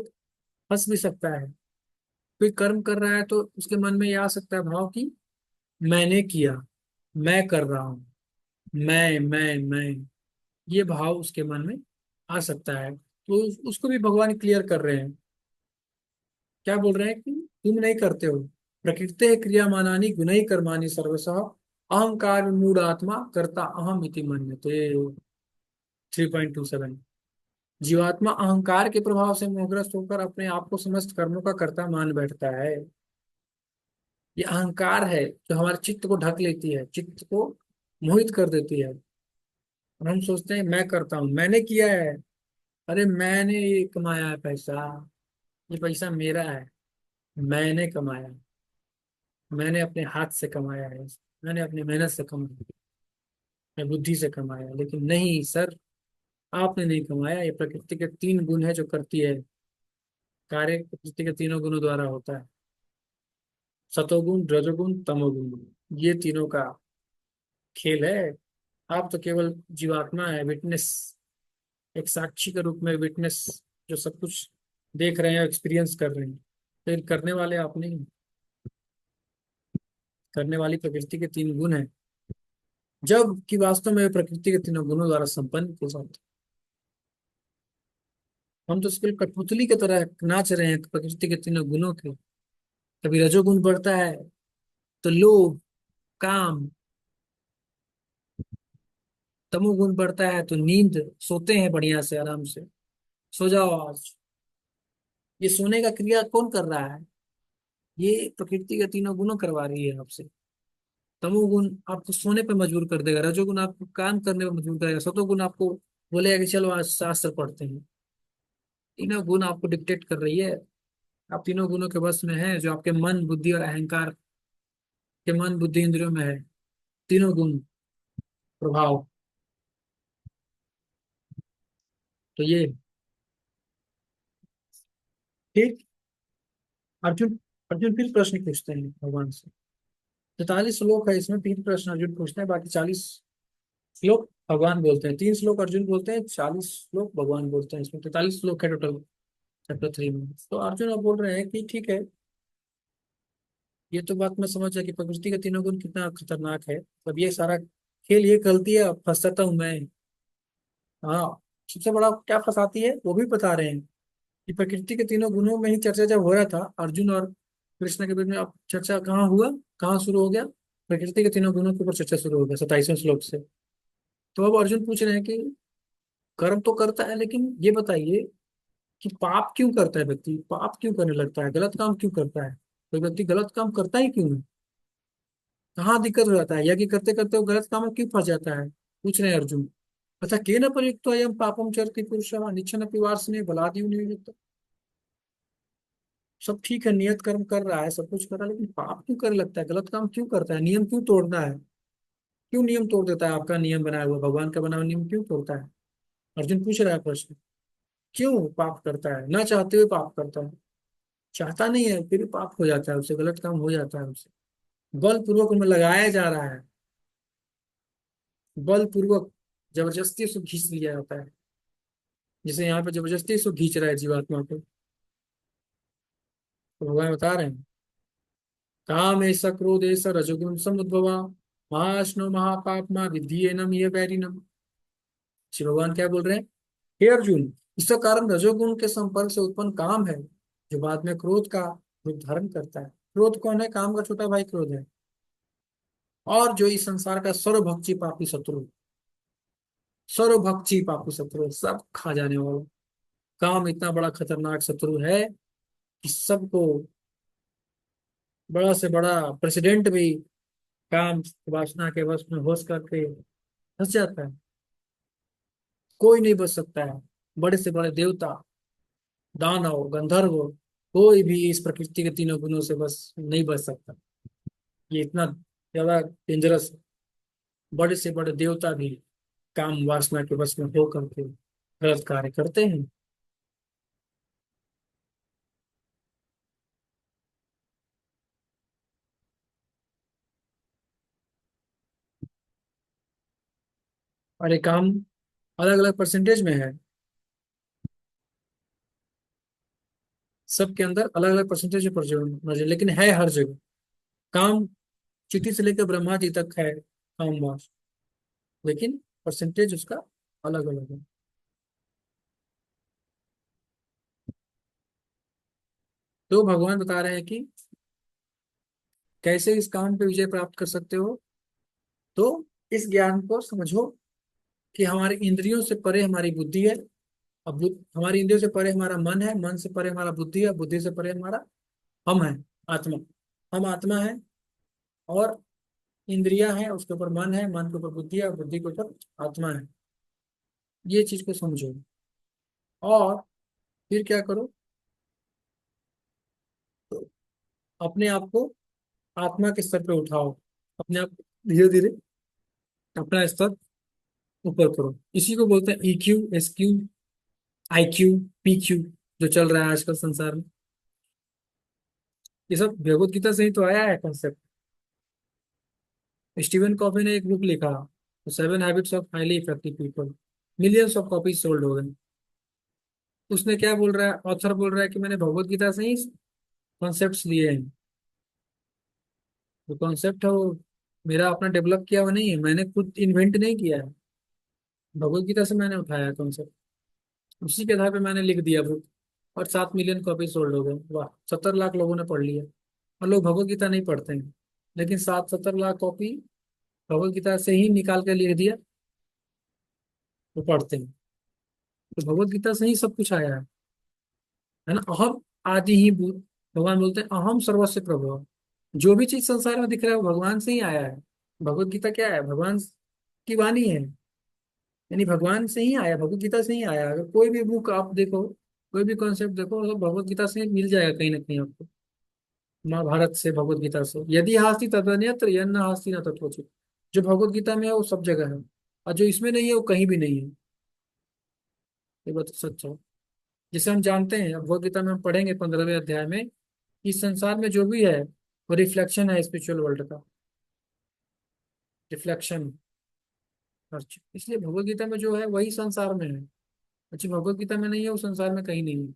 फंस भी सकता है। कोई कर्म कर रहा है तो उसके मन में यह आ सकता है भाव कि मैंने किया, मैं कर रहा हूँ, मैं, ये भाव उसके मन में आ सकता है। तो उसको भी भगवान क्लियर कर रहे हैं। क्या बोल रहे हैं कि तुम नहीं करते हो। प्रकृते क्रियामानानि गुणैः कर्माणि सर्वशः अहंकार मूढ़ आत्मा करता अहम इति मन्यते। 3.27। जीवात्मा अहंकार के प्रभाव से मोहग्रस्त होकर अपने आप को समस्त कर्मों का कर्ता मान बैठता है। ये अहंकार है जो हमारे चित्त को ढक लेती है, चित्त को मोहित कर देती है, और हम सोचते हैं मैं करता हूँ, मैंने किया है। अरे मैंने ये कमाया है पैसा, ये पैसा मेरा है, मैंने कमाया, मैंने अपने हाथ से कमाया है, मैंने अपनी मेहनत से कमाया, मैं बुद्धि से कमाया। लेकिन नहीं सर, आपने नहीं कमाया। ये प्रकृति के तीन गुण है जो करती है कार्य, प्रकृति के तीनों गुणों द्वारा होता है। सतोगुण, रजोगुण, तमोगुण, ये तीनों का खेल है। आप तो केवल जीवात्मा है, विटनेस, एक साक्षी के रूप में विटनेस, जो सब कुछ देख रहे हैं, एक्सपीरियंस कर रहे हैं। लेकिन करने वाले आप नहीं। करने वाली प्रकृति के तीन गुण हैं, जबकि वास्तव में वे प्रकृति के तीनों गुणों द्वारा संपन्न के साथ हम तो सिर्फ कठपुतली की तरह नाच रहे हैं प्रकृति के तीनों गुणों के। कभी रजोगुण बढ़ता है तो लोभ, काम, तमोगुण बढ़ता है तो नींद, सोते हैं बढ़िया से आराम से, सो जाओ आज। ये सोने का क्रिया कौन कर रहा है? ये प्रकृति के तीनों गुणों करवा रही है आपसे। तमोगुण आपको सोने पर मजबूर कर देगा, रजोगुण आपको काम करने पर मजबूर करेगा, सतोगुण आपको बोलेगा कि चलो आज शास्त्र पढ़ते हैं। तीनों गुण आपको डिक्टेट कर रही है। आप तीनों गुणों के वश में है, जो आपके मन, बुद्धि और अहंकार के, मन बुद्धि इंद्रियों में है तीनों गुण प्रभाव। तो ये ठीक। अर्जुन अर्जुन फिर प्रश्न पूछते हैं भगवान से। 43 श्लोक है इसमें, तीन प्रश्न अर्जुन पूछते हैं, बाकी 40 श्लोक भगवान बोलते हैं। 3 श्लोक अर्जुन बोलते हैं, 40 श्लोक भगवान बोलते हैं। इसमें 43 श्लोक है टोटल चैप्टर 3 में। तो अर्जुन अब बोल रहे हैं कि ठीक है, ये तो बात मैं समझ गया कि प्रकृति के तीनों गुण कितना खतरनाक है। अब ये सारा खेल ये गलती है, अब फंसाता हूं मैं। हाँ, सबसे बड़ा क्या फंसाती है वो भी बता रहे हैं कि प्रकृति के तीनों गुणों में ही चर्चा जब हो रहा था अर्जुन और कृष्ण के बीच में, अब चर्चा कहाँ हुआ, कहाँ शुरू हो गया? प्रकृति के तीनों गुणों के ऊपर चर्चा शुरू हो गया 27वें श्लोक से। तो अब अर्जुन पूछ रहे हैं कि कर्म तो करता है, लेकिन ये बताइए कि पाप क्यों करता है व्यक्ति, पाप क्यों करने लगता है, गलत काम क्यों करता है? कोई व्यक्ति गलत काम करता ही क्यों है? कहाँ दिक्कत हो जाता है, या कि करते करते वो गलत काम में क्यों फंस जाता है? पूछ रहे हैं अर्जुन। अतः केन प्रयुक्तो अयम पापम चरति पुरुषः निच्छन अपि वार्ष्णेय बलाद्यु नियुक्त। सब ठीक है, नियत कर्म कर रहा है, सब कुछ कर रहा है, लेकिन पाप क्यों करने लगता है, गलत काम क्यों करता है, नियम क्यों तोड़ना है? क्यों नियम तोड़ देता है? आपका नियम बनाया हुआ, भगवान का बना हुआ नियम क्यों तोड़ता है? अर्जुन पूछ रहा है प्रश्न। क्यों पाप करता है? ना चाहते हुए पाप करता है, चाहता नहीं है फिर भी पाप हो जाता है उससे, गलत काम हो जाता है उससे, बलपूर्वक में लगाया जा रहा है, बलपूर्वक जबरदस्ती से खींच लिया जाता है। जैसे यहाँ पे जबरदस्ती से खींच रहा है जीवात्मा को। तो भगवान बता रहे हैं, काम ऐसा क्रोध ऐसा रजोगुण समुद्भवा महाष्णो महापापमा विद्धि एनम ये वैरिणम। शिव भगवान क्या बोल रहे हैं? हे अर्जुन, इसका कारण रजोगुण के संपर्क से उत्पन्न काम है, जो बाद में क्रोध का रूप धारण करता है। क्रोध कौन है? काम का छोटा भाई क्रोध है। और जो इस संसार का सर्वभक्षी पापी शत्रु, सर्वभक्षी पापी शत्रु है, सब खा जाने वाला। काम इतना बड़ा खतरनाक शत्रु है कि सबको, बड़ा से बड़ा प्रेसिडेंट भी काम वासना के वश में होश करके फंस जाता है। कोई नहीं बच सकता है। बड़े से बड़े देवता, दानव, गंधर्व, कोई भी इस प्रकृति के तीनों गुणों से बस नहीं बच सकता। ये इतना ज्यादा डेंजरस है। बड़े से बड़े देवता भी काम वासना के वश में हो करके गलत कार्य करते हैं। और ये काम अलग अलग परसेंटेज में है, सबके अंदर अलग अलग परसेंटेज पर, लेकिन है हर जगह। काम चींटी से लेकर ब्रह्मा जी तक है काम वास, लेकिन परसेंटेज उसका अलग अलग है। तो भगवान बता रहे हैं कि कैसे इस काम पे विजय प्राप्त कर सकते हो। तो इस ज्ञान को समझो कि हमारे इंद्रियों से परे हमारी बुद्धि है। अब हमारी इंद्रियों से परे हमारा मन है, मन से परे हमारा बुद्धि है, बुद्धि से परे हमारा हम है, आत्मा। हम आत्मा है, और इंद्रियां हैं, उसके ऊपर मन है, मन के ऊपर बुद्धि है, और बुद्धि के ऊपर आत्मा है। ये चीज को समझो। और फिर क्या करो? तो अपने आप को आत्मा के स्तर पे उठाओ, अपने आप धीरे धीरे अपना स्तर ऊपर करो। इसी को बोलते हैं EQ, SQ, IQ, PQ, जो चल रहा है आजकल संसार में। ये सब भगवत गीता से ही तो आया है कॉन्सेप्ट। स्टीवन कॉफी ने एक बुक लिखा, 7 habits of highly effective people. Millions of copies sold हो गए। उसने क्या बोल रहा है? ऑथर बोल रहा है कि मैंने भगवत गीता से ही कॉन्सेप्ट्स लिए हैं। जो कॉन्सेप्ट है वो मेरा अपना डेवलप किया हुआ नहीं है, मैंने खुद इन्वेंट नहीं किया है। भगवत गीता से मैंने उठाया है कॉन्सेप्ट, उसी के आधार पे मैंने लिख दिया बुक। और 7 मिलियन कॉपी सोल्ड हो गए। वाह, 70 लाख लोगों ने पढ़ लिया। और लोग भगवत गीता नहीं पढ़ते हैं, लेकिन 70 लाख कॉपी भगवत गीता से ही निकाल के लिख दिया, वो पढ़ते हैं। तो भगवत गीता से ही सब कुछ आया है ना। अहम आदि ही भूत, भगवान बोलते हैं अहम सर्वस्व प्रभु। जो भी चीज संसार में दिख रहा है वो भगवान से ही आया है। भगवत गीता क्या है? भगवान की वाणी है, यानी भगवान से ही आया, भगवत गीता से ही आया। अगर कोई भी बुक आप देखो, कोई भी कॉन्सेप्ट देखो, तो भगवत गीता से मिल जाएगा कहीं ना कहीं आपको। महाभारत से, भगवत गीता से। यदि हास्ति तदन्यत्र यन्न हास्ति न तत्वचित्। जो भगवत गीता में है वो सब जगह है, और जो इसमें नहीं है वो कहीं भी नहीं है। ये बात तो सच है। जिसे हम जानते हैं, अब भगवत गीता में हम पढ़ेंगे 15वें अध्याय में, इस संसार में जो भी है वो रिफ्लेक्शन है स्पिरिचुअल वर्ल्ड का, रिफ्लेक्शन। इसलिए भगवत गीता में जो है वही संसार में है। अच्छा, भगवत गीता में नहीं है वो संसार में कहीं नहीं है।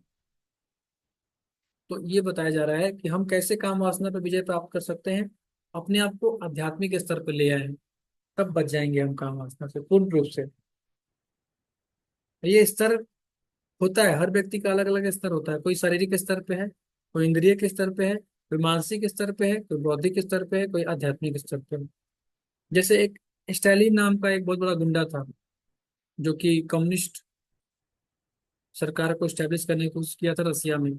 तो ये बताया जा रहा है कि हम कैसे काम वासना पर विजय प्राप्त कर सकते हैं। अपने आप को आध्यात्मिक स्तर पर ले आए, तब बच जाएंगे हम काम वासना से पूर्ण रूप से। ये स्तर होता है, हर व्यक्ति का अलग अलग स्तर होता है। कोई शारीरिक स्तर पे है, कोई इंद्रिय के स्तर पे है, कोई मानसिक स्तर पे है, कोई बौद्धिक स्तर पे है, कोई आध्यात्मिक स्तर पे है। जैसे एक स्टालिन नाम का एक बहुत बड़ा गुंडा था, जो कि कम्युनिस्ट सरकार को स्टैब्लिश करने की कोशिश किया था रसिया में।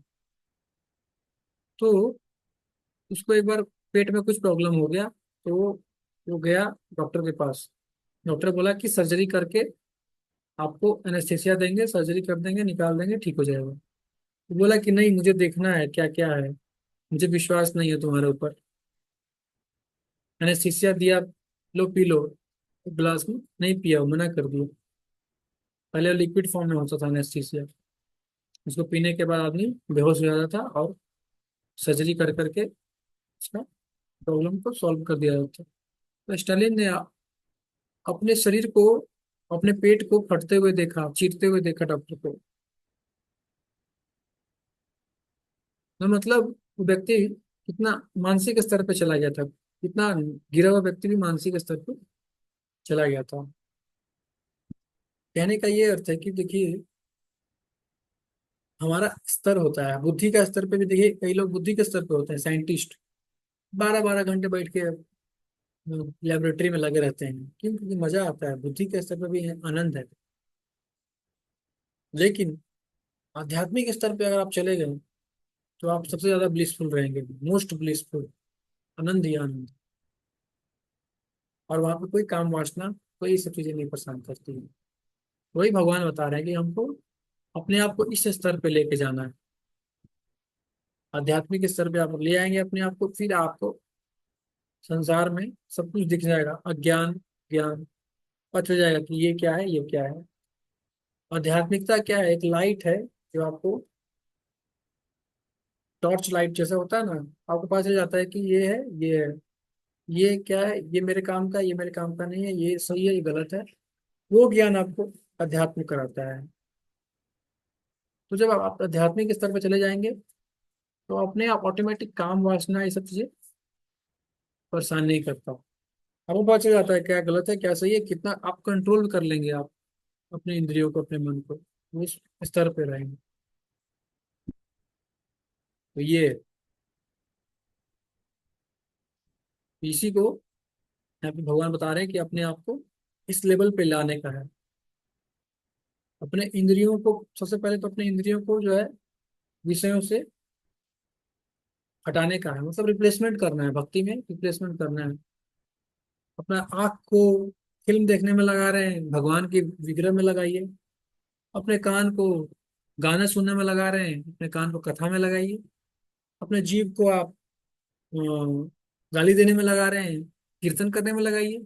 तो उसको एक बार पेट में कुछ प्रॉब्लम हो गया, तो वो गया डॉक्टर के पास। डॉक्टर बोला कि सर्जरी करके आपको एनेस्थेसिया देंगे, सर्जरी कर देंगे, निकाल देंगे, ठीक हो जाएगा। तो बोला कि नहीं, मुझे देखना है क्या क्या है, मुझे विश्वास नहीं है तुम्हारे ऊपर। एनेस्थीसिया दिया, लो पी लो। गिलास में नहीं पिया, वो मना कर दिया। पहले लिक्विड फॉर्म में होता था एनेस्थीसिया, उसको पीने के बाद आदमी बेहोश हो जाता था, और सर्जरी कर करके उसका प्रॉब्लम को सॉल्व कर दिया जाता। तो स्टालिन ने अपने शरीर को, अपने पेट को फटते हुए देखा, चीरते हुए देखा डॉक्टर को। तो मतलब वो व्यक्ति कितना मानसिक स्तर पे चला गया था, कितना गिरा हुआ व्यक्ति भी मानसिक स्तर पे चला गया था। कहने का ये अर्थ है कि देखिए, हमारा स्तर होता है बुद्धि का स्तर पे भी। देखिए कई लोग बुद्धि के स्तर पे होते हैं, साइंटिस्ट 12-12 घंटे बैठ के लेबोरेटरी में लगे रहते हैं। क्यों? क्योंकि मजा आता है, बुद्धि के स्तर पे भी है, आनंद है। लेकिन आध्यात्मिक स्तर पे अगर आप चले गए तो आप सबसे ज्यादा ब्लिसफुल रहेंगे, मोस्ट ब्लिसफुल, आनंद ही आनंद। और वहां पे कोई काम वासना, कोई ये सब चीजें नहीं पसंद करती है। वही भगवान बता रहे हैं कि हमको अपने आप को इस स्तर पे लेके जाना है। आध्यात्मिक स्तर पे आप ले आएंगे अपने आप को, फिर आपको संसार में सब कुछ दिख जाएगा। अज्ञान ज्ञान पता चल जाएगा कि ये क्या है, ये क्या है। आध्यात्मिकता क्या है? एक लाइट है जो आपको, टॉर्च लाइट जैसा होता है ना, आपको पता चल जाता है कि ये है, ये है, ये क्या है, ये मेरे काम का, ये मेरे काम का नहीं है, ये सही है, ये गलत है। वो ज्ञान आपको अध्यात्म कराता है। तो जब आप आध्यात्मिक स्तर पर चले जाएंगे तो अपने आप ऑटोमेटिक काम वासना ये सब चीजें परेशान नहीं करता। आपको पता चल जाता है क्या गलत है, क्या सही है, कितना आप कंट्रोल कर लेंगे आप अपने इंद्रियों को, अपने मन को, उस स्तर पे रहेंगे। तो ये इसी को यहाँ पे भगवान बता रहे हैं कि अपने आप को इस लेवल पे लाने का है। अपने इंद्रियों को सबसे पहले तो अपने इंद्रियों को जो है विषयों से हटाने का है, मतलब रिप्लेसमेंट करना है, भक्ति में रिप्लेसमेंट करना है। अपना आँख को फिल्म देखने में लगा रहे हैं, भगवान के विग्रह में लगाइए। अपने कान को गाना सुनने में लगा रहे हैं, अपने कान को कथा में लगाइए। अपने जीभ को आप गाली देने में लगा रहे हैं, कीर्तन करने में लगाइए।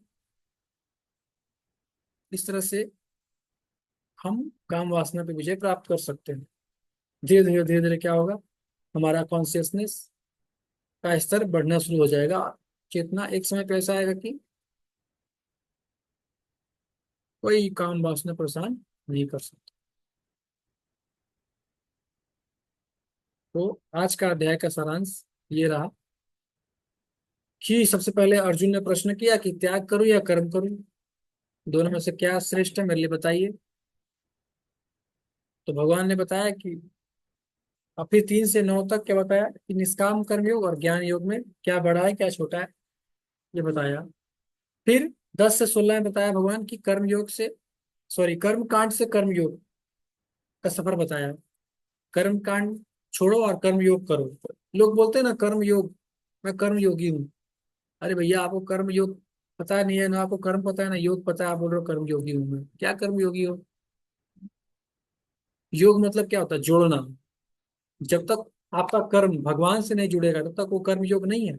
इस तरह से हम काम वासना पे विजय प्राप्त कर सकते हैं। धीरे धीरे क्या होगा, हमारा कॉन्शियसनेस का स्तर बढ़ना शुरू हो जाएगा। चेतना एक समय पे ऐसा आएगा कि कोई काम वासना परेशान नहीं कर सकता। तो आज का अध्याय का सारांश ये रहा कि सबसे पहले अर्जुन ने प्रश्न किया कि त्याग करूं या कर्म करूं, दोनों में से क्या श्रेष्ठ है मेरे लिए बताइए। तो भगवान ने बताया कि, और फिर 3 से 9 तक क्या बताया कि निष्काम कर्म योग और ज्ञान योग में क्या बड़ा है क्या छोटा है, ये बताया। फिर 10 से 16 में बताया भगवान की कर्म योग से, सॉरी, कर्म कांड से कर्म योग का सफर बताया। कर्म कांड छोड़ो और कर्म योग करो। लोग बोलते हैं ना कर्म योग, मैं कर्म योगी हूँ। अरे भैया, आपको कर्म योग पता नहीं है ना, आपको कर्म पता है ना योग पता है, आप बोल रहे हो कर्म योगी हूँ मैं। क्या कर्म योगी हो? योग मतलब क्या होता है? जोड़ना। जब तक आपका कर्म भगवान से नहीं जुड़ेगा तब तक वो कर्म योग नहीं है।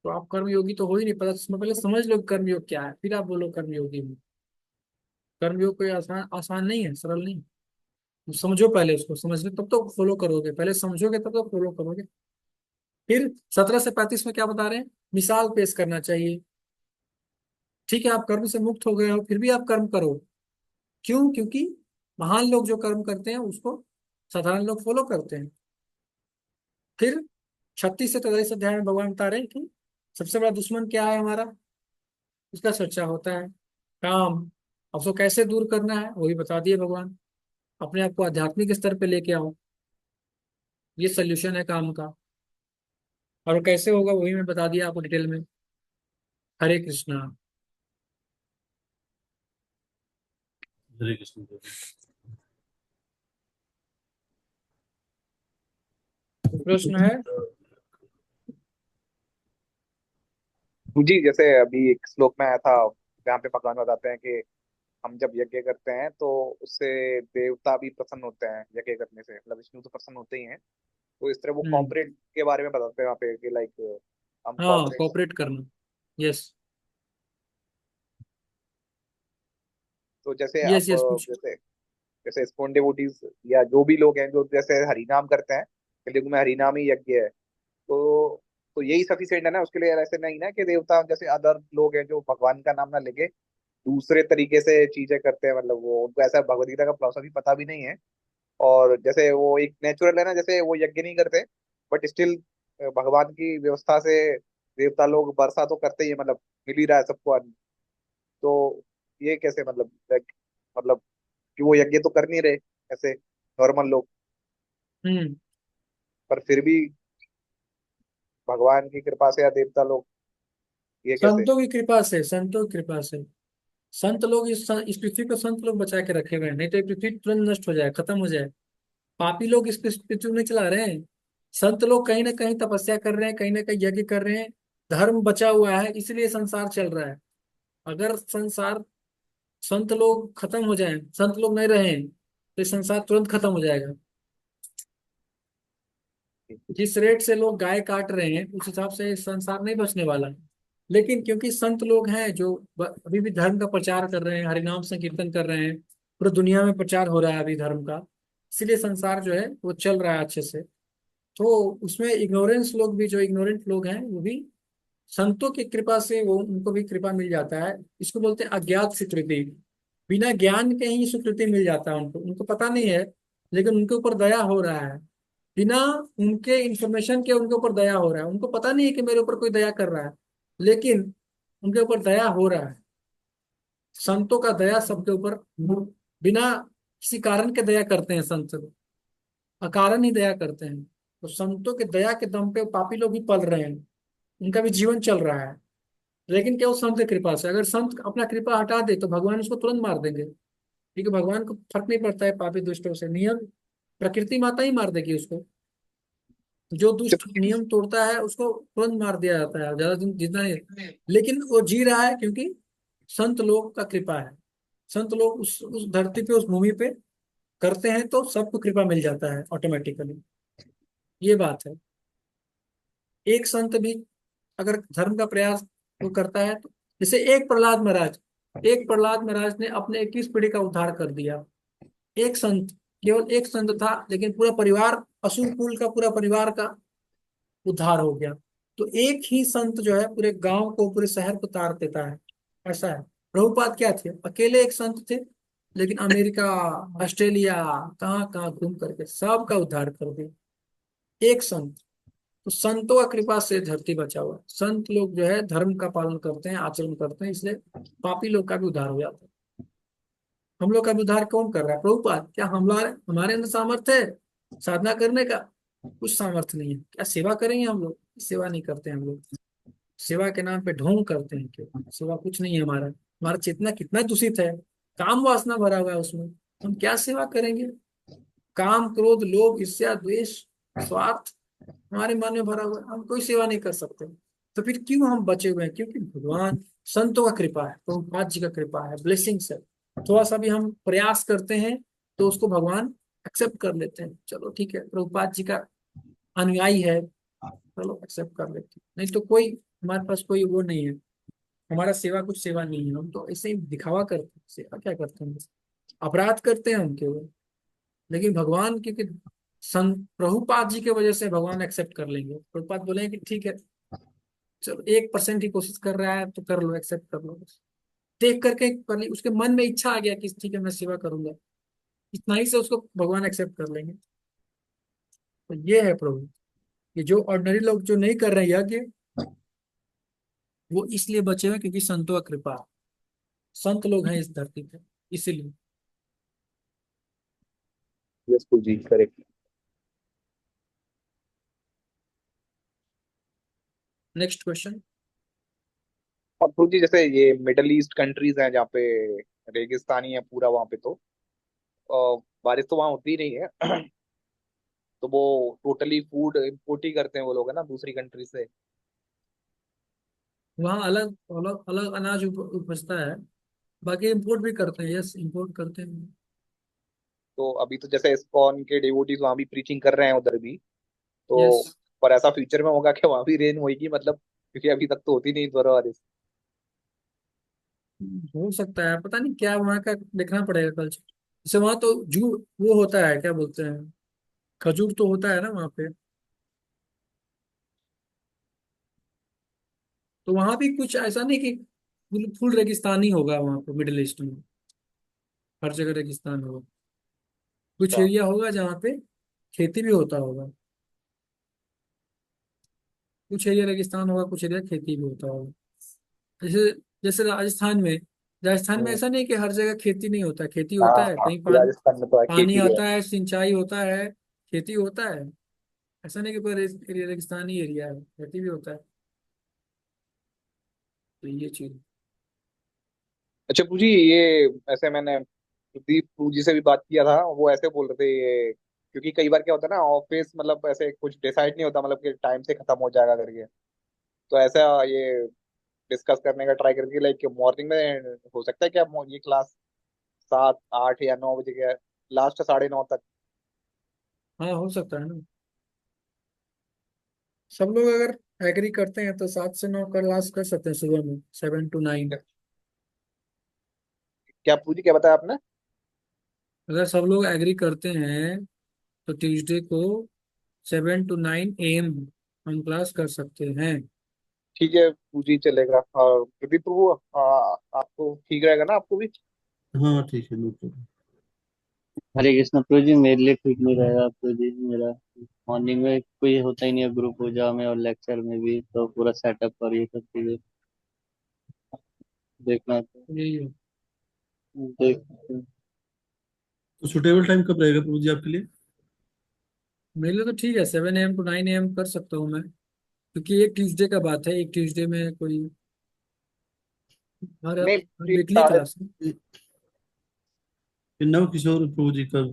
तो आप कर्म योगी तो हो ही नहीं, पता इसमें पहले समझ लो कर्म योग क्या है, फिर आप बोलो कर्म योगी हूँ। कर्म योग कोई आसान आसान नहीं है, सरल नहीं। तो समझो पहले, उसको समझ लो तब तो फॉलो करोगे, पहले समझोगे तब तो फॉलो करोगे। फिर 17 से 35 में क्या बता रहे हैं? मिसाल पेश करना चाहिए। ठीक है, आप कर्म से मुक्त हो गए हो, फिर भी आप कर्म करो। क्यों? क्योंकि महान लोग जो कर्म करते हैं उसको साधारण लोग फॉलो करते हैं। फिर 36 से 43 अध्याय में भगवान बता रहे हैं कि सबसे बड़ा दुश्मन क्या है हमारा, उसका चर्चा होता है। काम, अब उसको कैसे दूर करना है वही बता दिए भगवान। अपने आप को आध्यात्मिक स्तर पे लेके आओ, ये सोल्यूशन है काम का। और वो कैसे होगा वही मैं बता दिया आपको डिटेल में। हरे कृष्णा। हरे कृष्ण। प्रश्न है? जी, जैसे अभी एक श्लोक में आया था जहाँ पे भगवान बताते हैं कि हम जब यज्ञ करते हैं तो उससे देवता भी प्रसन्न होते हैं, यज्ञ करने से मतलब विष्णु तो प्रसन्न होते ही हैं। तो इस तरह वो हम्म। कॉपरेट के बारे में बताते हैं वहाँ पे कि लाइक हम हाँ, कॉपरेट। कोऑपरेट करना। यस। तो जैसे यस अब यस पूछ। जैसे जैसे स्पोन डिवोटीज या जो भी लोग हैं जो जैसे हरिनाम करते हैं, कलयुग में हरिनाम ही यज्ञ है। तो यही सफिशिएंट है ना उसके लिए? ऐसे नहीं ना कि देवता जैसे अदर लोग हैं जो भगवान का नाम ना लेके दूसरे तरीके से चीजें करते हैं, मतलब वो उनको ऐसा भगवत गीता का फिलॉसफी पता भी नहीं है। और जैसे वो एक नेचुरल है ना, जैसे वो यज्ञ नहीं करते बट स्टिल भगवान की व्यवस्था से देवता लोग वर्षा तो करते ही है, मतलब मिल ही रहा है सबको अन्न। तो ये कैसे, मतलब मतलब कि वो यज्ञ तो कर नहीं रहे ऐसे नॉर्मल लोग, हम्म। पर फिर भी भगवान की कृपा से या देवता लोग, ये कैसे? संतों की कृपा से, संतों की कृपा से। संत लोग इस पृथ्वी को संत लोग बचा के रखे हुए हैं, नहीं तो ये पृथ्वी तुरंत नष्ट हो जाए, खत्म हो जाए। पापी लोग इस पृथ्वी को नहीं चला रहे हैं। संत लोग कहीं ना कहीं तपस्या कर रहे हैं, कहीं ना कहीं यज्ञ कर रहे हैं। धर्म बचा हुआ है, इसलिए संसार चल रहा है। अगर संसार, संत लोग खत्म हो जाएं, संत लोग नहीं रहे तो ये संसार तुरंत खत्म हो जाएगा। जिस रेट से लोग गाय काट रहे हैं उस हिसाब से संसार नहीं बचने वाला। लेकिन क्योंकि संत लोग हैं जो अभी भी धर्म का प्रचार कर रहे हैं, हरिनाम संकीर्तन कर रहे हैं, पूरी दुनिया में प्रचार हो रहा है अभी धर्म का, इसीलिए संसार जो है वो चल रहा है अच्छे से। तो उसमें इग्नोरेंस लोग भी, जो इग्नोरेंट लोग हैं वो भी संतों की कृपा से वो उनको भी कृपा मिल जाता है। इसको बोलते हैं अज्ञात स्वीकृति। बिना ज्ञान के ही स्वीकृति मिल जाता है उनको, उनको पता नहीं है लेकिन उनके ऊपर दया हो रहा है। बिना उनके इंफॉर्मेशन के उनके ऊपर दया हो रहा है, उनको पता नहीं है कि मेरे ऊपर कोई दया कर रहा है, लेकिन उनके ऊपर दया हो रहा है। संतों का दया सबके ऊपर, बिना किसी कारण के दया करते हैं संत, अकारण ही दया करते हैं। तो संतों के दया के दम पे पापी लोग भी पल रहे हैं, उनका भी जीवन चल रहा है। लेकिन क्या, वो संत की कृपा से। अगर संत अपना कृपा हटा दे तो भगवान उसको तुरंत मार देंगे, क्योंकि भगवान को फर्क नहीं पड़ता है पापी दुष्टों से। नियम, प्रकृति माता ही मार देगी उसको। जो दुष्ट नियम तोड़ता है उसको तुरंत मार दिया जाता है, ज्यादा दिन जितना नहीं। लेकिन वो जी रहा है क्योंकि संत लोग का कृपा है। संत लोग उस धरती पे, उस भूमि पे करते हैं तो सबको कृपा मिल जाता है ऑटोमेटिकली। ये बात है। एक संत भी अगर धर्म का प्रयास वो करता है तो, जैसे एक प्रहलाद महाराज ने अपने 21 पीढ़ी का उद्धार कर दिया। एक संत, केवल एक संत था, लेकिन पूरा परिवार, असुर कुल का पूरा परिवार का उद्धार हो गया। तो एक ही संत जो है पूरे गांव को, पूरे शहर को तार देता है। ऐसा है। प्रभुपाद क्या थे, अकेले एक संत थे, लेकिन अमेरिका, ऑस्ट्रेलिया, कहाँ कहाँ घूम करके सबका उद्धार कर दिया, एक संत। तो संतों का कृपा से धरती बचा हुआ है। संत लोग जो है धर्म का पालन करते हैं, आचरण करते हैं, इसलिए पापी लोग का भी उद्धार हो जाता है। हम लोग का भी उद्धार कौन कर रहा है? प्रभुपाद। क्या हमारे हमारे अंदर सामर्थ्य है साधना करने का? कुछ सामर्थ्य नहीं है। क्या सेवा करेंगे हम लोग? सेवा नहीं करते हम लोग। सेवा के नाम पे ढोंग करते हैं, क्यों? सेवा कुछ नहीं है हमारा। हमारा चेतना कितना दूषित है, काम वासना भरा हुआ है उसमें। हम क्या सेवा करेंगे? काम, क्रोध, लोभ, ईर्ष्या, द्वेष, स्वार्थ हमारे मन में भरा हुआ है, हम कोई सेवा नहीं कर सकते। तो फिर क्यों हम बचे हुए हैं? क्योंकि भगवान, संतों का कृपा है, प्रभुपाद जी का कृपा है, ब्लेसिंग्स है। थोड़ा सा भी हम प्रयास करते हैं तो उसको भगवान एक्सेप्ट कर लेते हैं। चलो ठीक है, प्रभुपाद जी का अनुयायी है, चलो एक्सेप्ट कर लेते हैं। नहीं तो कोई, हमारे पास कोई वो नहीं है, हमारा सेवा कुछ सेवा नहीं है। हम तो ऐसे ही दिखावा करते हैं। सेवा क्या करते हैं? बस अपराध करते हैं हम केवल। लेकिन भगवान, क्योंकि संत प्रभुपाद जी की वजह से भगवान एक्सेप्ट कर लेंगे। प्रभुपाद बोलेंगे कि ठीक है, चलो 1% ही कोशिश कर रहा है तो कर लो, एक्सेप्ट कर लो बस। देख करके कर ली, उसके मन में इच्छा आ गया कि ठीक है मैं सेवा करूंगा, इतना ही से उसको भगवान एक्सेप्ट कर लेंगे। तो ये है प्रभु। ये जो ऑर्डिनरी लोग जो नहीं कर रहे हैं यज्ञ, वो इसलिए बचे हुए क्योंकि संतों का कृपा है। संत लोग हैं इस धरती पे, इसीलिए। यस जी, करेक्ट। Next question. और प्रभु जी, जैसे ये मिडल ईस्ट कंट्रीज हैं जहाँ पे रेगिस्तानी है पूरा, वहाँ पे तो बारिश तो वहाँ होती ही नहीं है। तो वो टोटली फूड इम्पोर्ट ही करते हैं वो लोग, है ना, दूसरी कंट्री से। वहाँ अलग अलग अलग अनाज उपजता है। बाकी इंपोर्ट भी करते हैं, यस इंपोर्ट करते हैं। तो अभी तो जैसे इस्कॉन के डिवोटीज वहां भी प्रीचिंग कर रहे हैं उधर भी, तो यस, पर ऐसा फ्यूचर में होगा कि वहां भी रेन होगी, मतलब क्योंकि अभी तक तो होती नहीं इस बार। हो सकता है, पता नहीं क्या वहाँ का, देखना पड़ेगा कल्चर। जैसे वहाँ तो जू, वो होता है, क्या बोलते हैं, खजूर तो होता है ना वहाँ पे। तो वहाँ भी कुछ ऐसा नहीं कि फुल फुल रेगिस्तानी होगा वहाँ पे, मिडिल ईस्ट में हर जगह रेगिस्तान होगा। कुछ अच्छा। एरिया होगा जहाँ पे खेती भी होता होगा। कुछ एरिया रेगिस्तान होगा, कुछ एरिया खेती भी होता होगा। जैसे जैसे राजस्थान में राजस्थान में हम्म, ऐसा नहीं कि हर जगह खेती नहीं होता, खेती हाँ होता है, हाँ, कहीं पानी, राजस्थान में तो है, पानी खेती है। आता है, सिंचाई होता है, खेती होता है। ऐसा नहीं कि पूरा रेगिस्तानी एरिया है, खेती भी होता है। तो ये चीज। अच्छा पूजी, ये ऐसे मैंने प्रदीप पूजी से भी बात किया था, वो ऐसे बोल रहे थे ये, क्योंकि कई बार क्या होता है ना ऑफिस, मतलब ऐसे कुछ डिसाइड नहीं होता, मतलब कि टाइम से खत्म हो जाएगा करके। तो ऐसा ये डिस्कस करने का ट्राई करके, लाइक मॉर्निंग में हो सकता है क्या ये क्लास 7 8 या 9 बजे के, लास्ट 9:30 तक। हाँ, हो सकता है ना। सब लोग अगर एग्री करते हैं तो 7 से 9 क्लास कर सकते हैं सुबह में, 7 to 9। क्या पूजी, क्या बताया आपने? अगर सब लोग एग्री करते हैं तो ट्यूसडे को 7 to 9 AM हम क्लास कर सकते हैं। ठीक है पूजी, चलेगा। और प्रदीप प्रभु, आपको ठीक रहेगा ना, आपको भी? हाँ ठीक है, नो प्रॉब्लम। हरे कृष्ण प्रभु जी, मेरे लिए ठीक नहीं रहेगा प्रभु जी। मेरा मॉर्निंग में कोई होता ही नहीं है, गुरु पूजा में और लेक्चर में भी, तो पूरा सेटअप और ये सब चीजें देखना तो यही है। देख। तो सुटेबल टाइम कब रहेगा प्रभु जी आपके लिए? मेरे लिए तो ठीक है, 7 AM to 9 AM कर सकता हूँ मैं। क्योंकि एक ट्यूसडे का बात है, एक ट्यूसडे में कोई हर नहीं हर जी, वीकली साढ़े क्लास है। ये नव किशोर प्रभु जी कब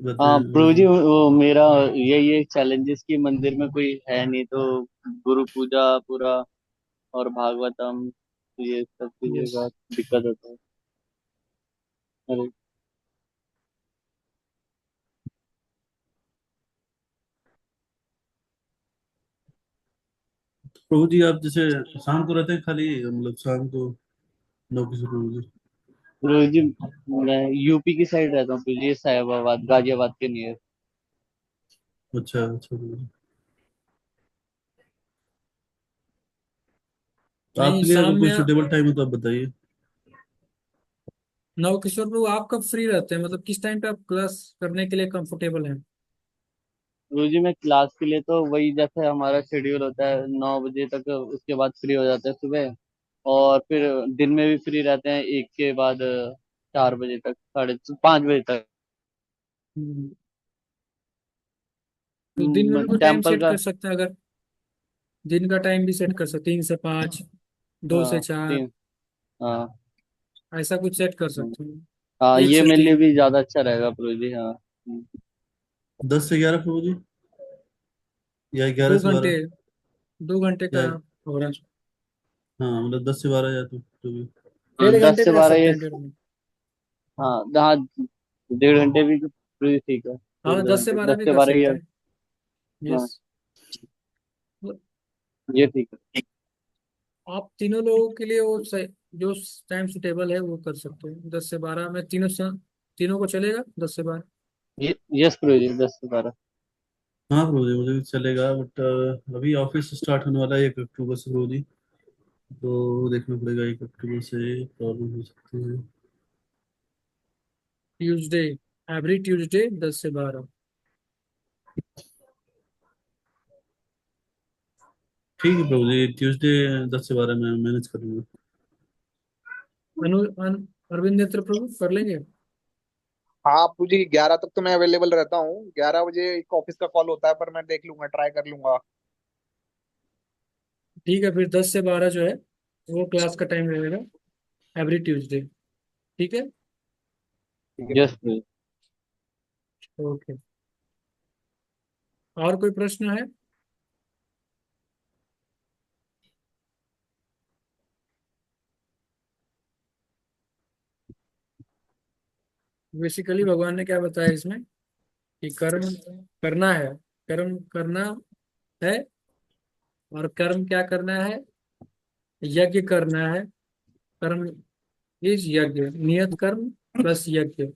रहते हाँ प्रभु जी, हैं? वो मेरा यही एक चैलेंजेस की मंदिर में कोई है नहीं, तो गुरु पूजा पूरा और भागवतम, ये सब चीजें यस। का दिक्कत होता है। अरे प्रभु जी आप जैसे शाम को रहते हैं खाली, मतलब शाम को नव किशोर प्रभु जी? प्रभु जी, मैं यूपी की साइड रहता हूँ प्रभु जी, साहिबाबाद गाजियाबाद के नियर। अच्छा अच्छा प्रभु जी। तो नहीं, आपके लिए शाम अगर कोई में सुटेबल टाइम हो तो आप बताइए। नवकिशोर प्रभु आप कब फ्री रहते हैं, मतलब किस टाइम पे आप क्लास करने के लिए कंफर्टेबल हैं? गुरु जी, मैं क्लास के लिए तो वही जैसे हमारा शेड्यूल होता है 9 बजे तक, उसके बाद फ्री हो जाते हैं सुबह। और फिर दिन में भी फ्री रहते हैं, 1 के बाद 4 बजे तक, 5:30 बजे तक। हम्म। तो दिन में भी कोई टाइम टेम्पल सेट का। कर सकते हैं अगर, दिन का टाइम भी सेट कर सकते हैं, 3 से 5, दो से हाँ चार तीन। हाँ। ऐसा कुछ सेट कर हम्म, सकते हैं। हाँ, एक ये से मेरे लिए तीन भी ज्यादा अच्छा रहेगा प्रभु जी। हाँ। 10 से 11 प्रभु जी, या ग्यारह दो से घंटे बारह 2 घंटे का या होगा। हाँ मतलब 10 से 12 या तो भी। हाँ, डेढ़ दस घंटे से भी कर बारह सकते ये। हैं, 1.5 घंटे। हाँ हाँ, 1.5 घंटे भी प्रभु जी ठीक है, हाँ, डेढ़ दो दस से घंटे बारह दस भी से कर बारह ही सकते है। हैं। हाँ, यस। ये ठीक है। आप तीनों लोगों के लिए वो जो टाइम सुटेबल है वो कर सकते हैं, 10 से 12 में तीनों को चलेगा, 10 से 12। ये यस प्रभु जी, 10 से 12। हाँ प्रभु जी मुझे भी चलेगा, बट अभी ऑफिस स्टार्ट होने वाला है 1 अक्टूबर से प्रभु जी। तो देखना पड़ेगा, 1 अक्टूबर से प्रॉब्लम हो सकती है। ट्यूसडे, एवरी ट्यूसडे 10 से 12। ठीक है प्रभु जी, ट्यूसडे 10 से 12 में मैनेज कर लूंगा। अरविंद नेत्र प्रभु कर लेंगे? हाँ पूजी, 11 तक तो मैं अवेलेबल रहता हूँ। 11 बजे एक ऑफिस का कॉल होता है, पर मैं देख लूंगा, ट्राई कर लूंगा। ठीक है, फिर 10 से 12 जो है वो क्लास का टाइम रहेगा, एवरी ट्यूसडे। ठीक है। ठीक है यस पूजी। प्रभु जी। ओके। और कोई प्रश्न है? बेसिकली भगवान ने क्या बताया इसमें, कि कर्म करना है, कर्म करना है, और कर्म क्या करना है, यज्ञ करना है। कर्म इज यज्ञ, नियत कर्म प्लस यज्ञ,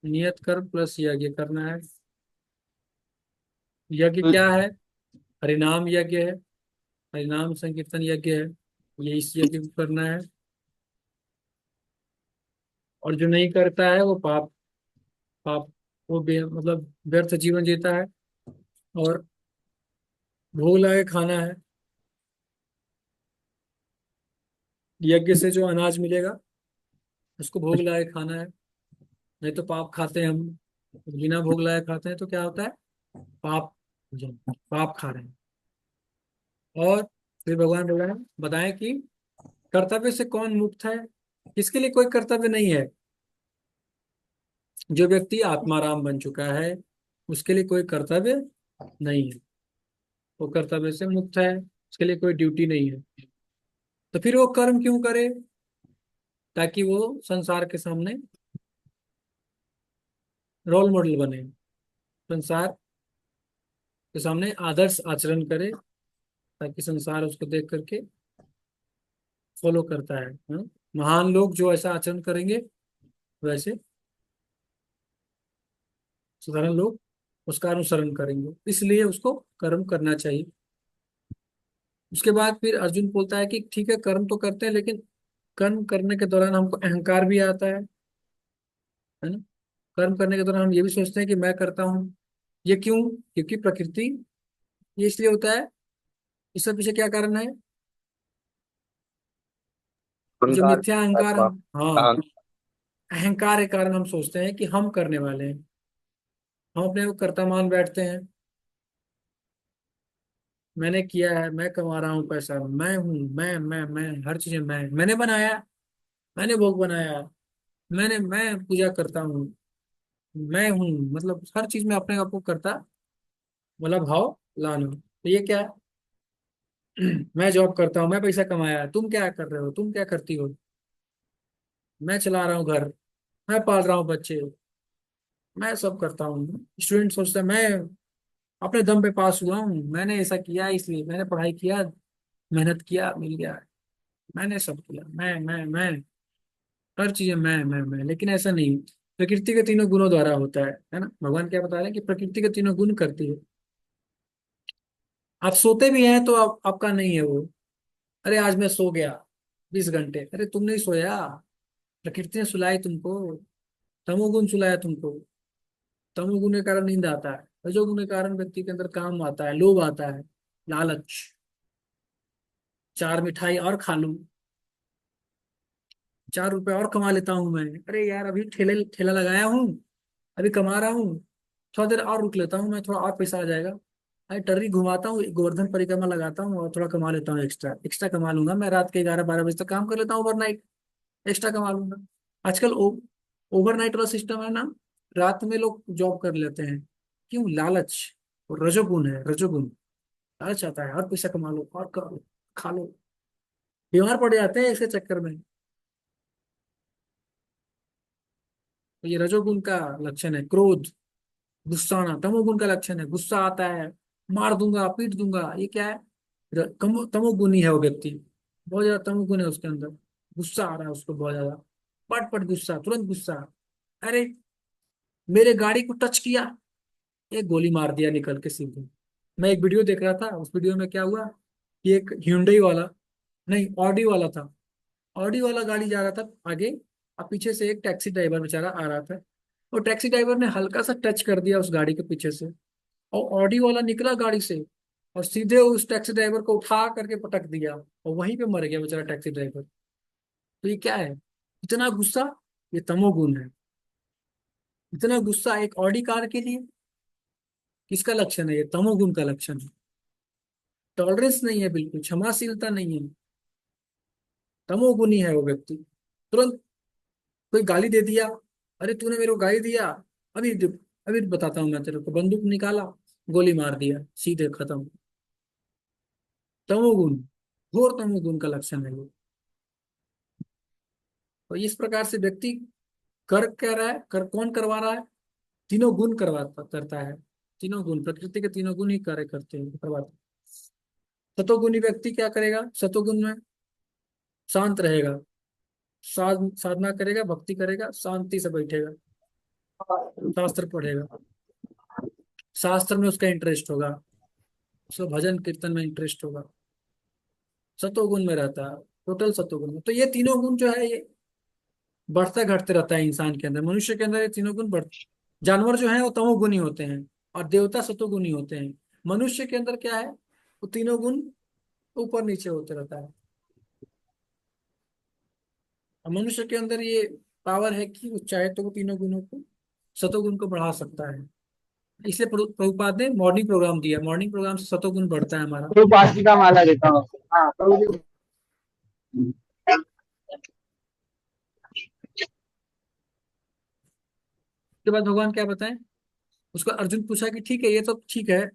नियत कर्म प्लस यज्ञ करना है। यज्ञ क्या है? हरिनाम यज्ञ है, हरिनाम संकीर्तन यज्ञ है, ये इस यज्ञ को करना है। और जो नहीं करता है वो पाप, पाप वो मतलब व्यर्थ जीवन जीता है, और भोग लगा के खाना है। यज्ञ से जो अनाज मिलेगा उसको भोग लगाए खाना है, नहीं तो पाप खाते हैं हम। बिना भोग लगाए खाते हैं तो क्या होता है? पाप भोजन, पाप खा रहे हैं। और फिर भगवान बोल रहे हैं, बताएं कि कर्तव्य से कौन मुक्त है? किसके लिए कोई कर्तव्य नहीं है? जो व्यक्ति आत्माराम बन चुका है उसके लिए कोई कर्तव्य नहीं है, वो कर्तव्य से मुक्त है, उसके लिए कोई ड्यूटी नहीं है। तो फिर वो कर्म क्यों करे? ताकि वो संसार के सामने रोल मॉडल बने, संसार के सामने आदर्श आचरण करे, ताकि संसार उसको देख करके फॉलो करता है। हाँ? महान लोग जो ऐसा आचरण करेंगे वैसे साधारण लोग उसका अनुसरण करेंगे, इसलिए उसको कर्म करना चाहिए। उसके बाद फिर अर्जुन बोलता है कि ठीक है कर्म तो करते हैं, लेकिन कर्म करने के दौरान हमको अहंकार भी आता है ना? कर्म करने के दौरान हम ये भी सोचते हैं कि मैं करता हूँ। ये क्यों? क्योंकि प्रकृति, ये इसलिए होता है। इसके पीछे क्या कारण है? जो अहंकार। मिथ्या अहंकार आत्मा। हम, हाँ, अहं अहंकार के कारण हम सोचते हैं कि हम करने वाले हैं, हम अपने को कर्ता मान बैठते हैं। मैंने किया है, मैं कमा रहा हूँ पैसा, मैं हूँ, मैं हर चीजें मैंने बनाया, मैंने भोग बनाया, मैं पूजा करता हूँ, मैं हूँ, मतलब हर चीज में अपने आप को करता वाला भाव लाना। तो ये क्या है? मैं जॉब करता हूँ, मैं पैसा कमाया, तुम क्या कर रहे हो, तुम क्या करती हो? मैं चला रहा हूँ घर, मैं पाल रहा हूँ बच्चे, मैं सब करता हूँ। स्टूडेंट सोचता है मैं अपने दम पे पास हुआ हूँ, मैंने ऐसा किया इसलिए, मैंने पढ़ाई किया, मेहनत किया, मिल गया, मैंने सब किया, मैं हर चीजें मैं। लेकिन ऐसा नहीं, प्रकृति के तीनों गुणों द्वारा होता है ना? भगवान क्या बता रहे हैं कि प्रकृति के तीनों गुण करती है। आप सोते भी हैं तो आपका नहीं है वो। अरे आज मैं सो गया 20 घंटे, अरे तुम नहीं सोया, प्रकृति ने सुलाए तुमको, तमोगुण सुलाया तुमको। तमोगुण के कारण नींद आता है, रजोगुण के कारण व्यक्ति के अंदर काम आता है, लोभ आता है, लालच, चार मिठाई और खा लूं, 4 रुपए और कमा लेता हूं मैं, अरे यार अभी ठेले ठेला लगाया हूँ, अभी कमा रहा हूँ, थोड़ा देर और रुक लेता हूँ, मैं थोड़ा और पैसा आ जाएगा, अरे टर्री घुमाता हूँ, गोवर्धन परिक्रमा लगाता हूँ और थोड़ा कमा लेता हूँ, एक्स्ट्रा एक्स्ट्रा कमा लूंगा, मैं रात के 11-12 बजे तक काम कर लेता हूँ, ओवरनाइट एक्स्ट्रा कमा लूंगा। आजकल ओवरनाइट वाला सिस्टम है ना, रात में लोग जॉब कर लेते हैं। क्यों? लालच, और रजोगुण है, रजोगुण, लालच आता है और पैसा कमा लो और करो, खा लो, बीमार पड़ जाते हैं इसके चक्कर में। तो ये रजोगुण का लक्षण है, क्रोध, गुस्सा आना। तमोगुण का लक्षण है, गुस्सा आता है, मार दूंगा, पीट दूंगा, ये क्या है? तमोगुणी है वो व्यक्ति, बहुत ज्यादा तमोगुण है उसके अंदर, गुस्सा आ रहा है उसको बहुत ज्यादा, पट पट गुस्सा, तुरंत गुस्सा, अरे मेरे गाड़ी को टच किया, एक गोली मार दिया निकल के सीधे। मैं एक वीडियो देख रहा था, उस वीडियो में क्या हुआ कि एक hyundai वाला, नहीं ऑडी वाला था, ऑडी वाला गाड़ी जा रहा था आगे, और पीछे से एक टैक्सी ड्राइवर बेचारा आ रहा था, और टैक्सी ड्राइवर ने हल्का सा टच कर दिया उस गाड़ी के पीछे से, और ऑडी वाला निकला गाड़ी से और सीधे उस टैक्सी ड्राइवर को उठा करके पटक दिया, और वहीं पे मर गया बेचारा टैक्सी ड्राइवर। तो ये क्या है? इतना गुस्सा, ये तमोगुण है। इतना गुस्सा एक ऑडी कार के लिए, किसका लक्षण है? ये तमोगुण का लक्षण है। टॉलरेंस नहीं है, बिल्कुल क्षमाशीलता नहीं है, तमोगुणी है वो व्यक्ति। तुरंत कोई गाली दे दिया, अरे तूने मेरे को गाली दिया, अभी अभी बताता हूँ मैं तेरे को, बंदूक निकाला, गोली मार दिया, सीधे खत्म। तमोगुण, घोर तमोगुण का लक्षण है ये। तो इस प्रकार से व्यक्ति कर क्या रहा है, कर कौन करवा रहा है? तीनों गुण करवाता करता है, तीनों गुण, प्रकृति के तीनों गुण ही कार्य करते हैं, करवाते हैं। सतोगुणी व्यक्ति क्या करेगा? सतोगुण में शांत रहेगा, साधना करेगा, भक्ति करेगा, शांति से बैठेगा, शास्त्र पढ़ेगा, शास्त्र में उसका इंटरेस्ट होगा, उसको भजन कीर्तन में इंटरेस्ट होगा, सतोगुण में रहता है, टोटल सतोगुण में। तो ये तीनों गुण जो है ये बढ़ता घटते रहता है इंसान के अंदर, मनुष्य के अंदर ये तीनों गुण बढ़, जानवर जो है वो तमोगुणी होते हैं और देवता सतोगुणी होते हैं। मनुष्य के अंदर क्या है? वो तीनों गुण ऊपर नीचे होते रहता है। और मनुष्य के अंदर ये पावर है कि वो चाहे तो वो तीनों गुणों को, सतोगुण को बढ़ा सकता है। इसलिए प्रभुपाद ने मॉर्निंग प्रोग्राम दिया, मॉर्निंग प्रोग्राम से सतोगुण बढ़ता है हमारा। तो बाकी का माला देता हूँ। हाँ प्रभु जी। उसके बाद भगवान क्या बताएं, उसको अर्जुन पूछा कि ठीक है ये तो ठीक है,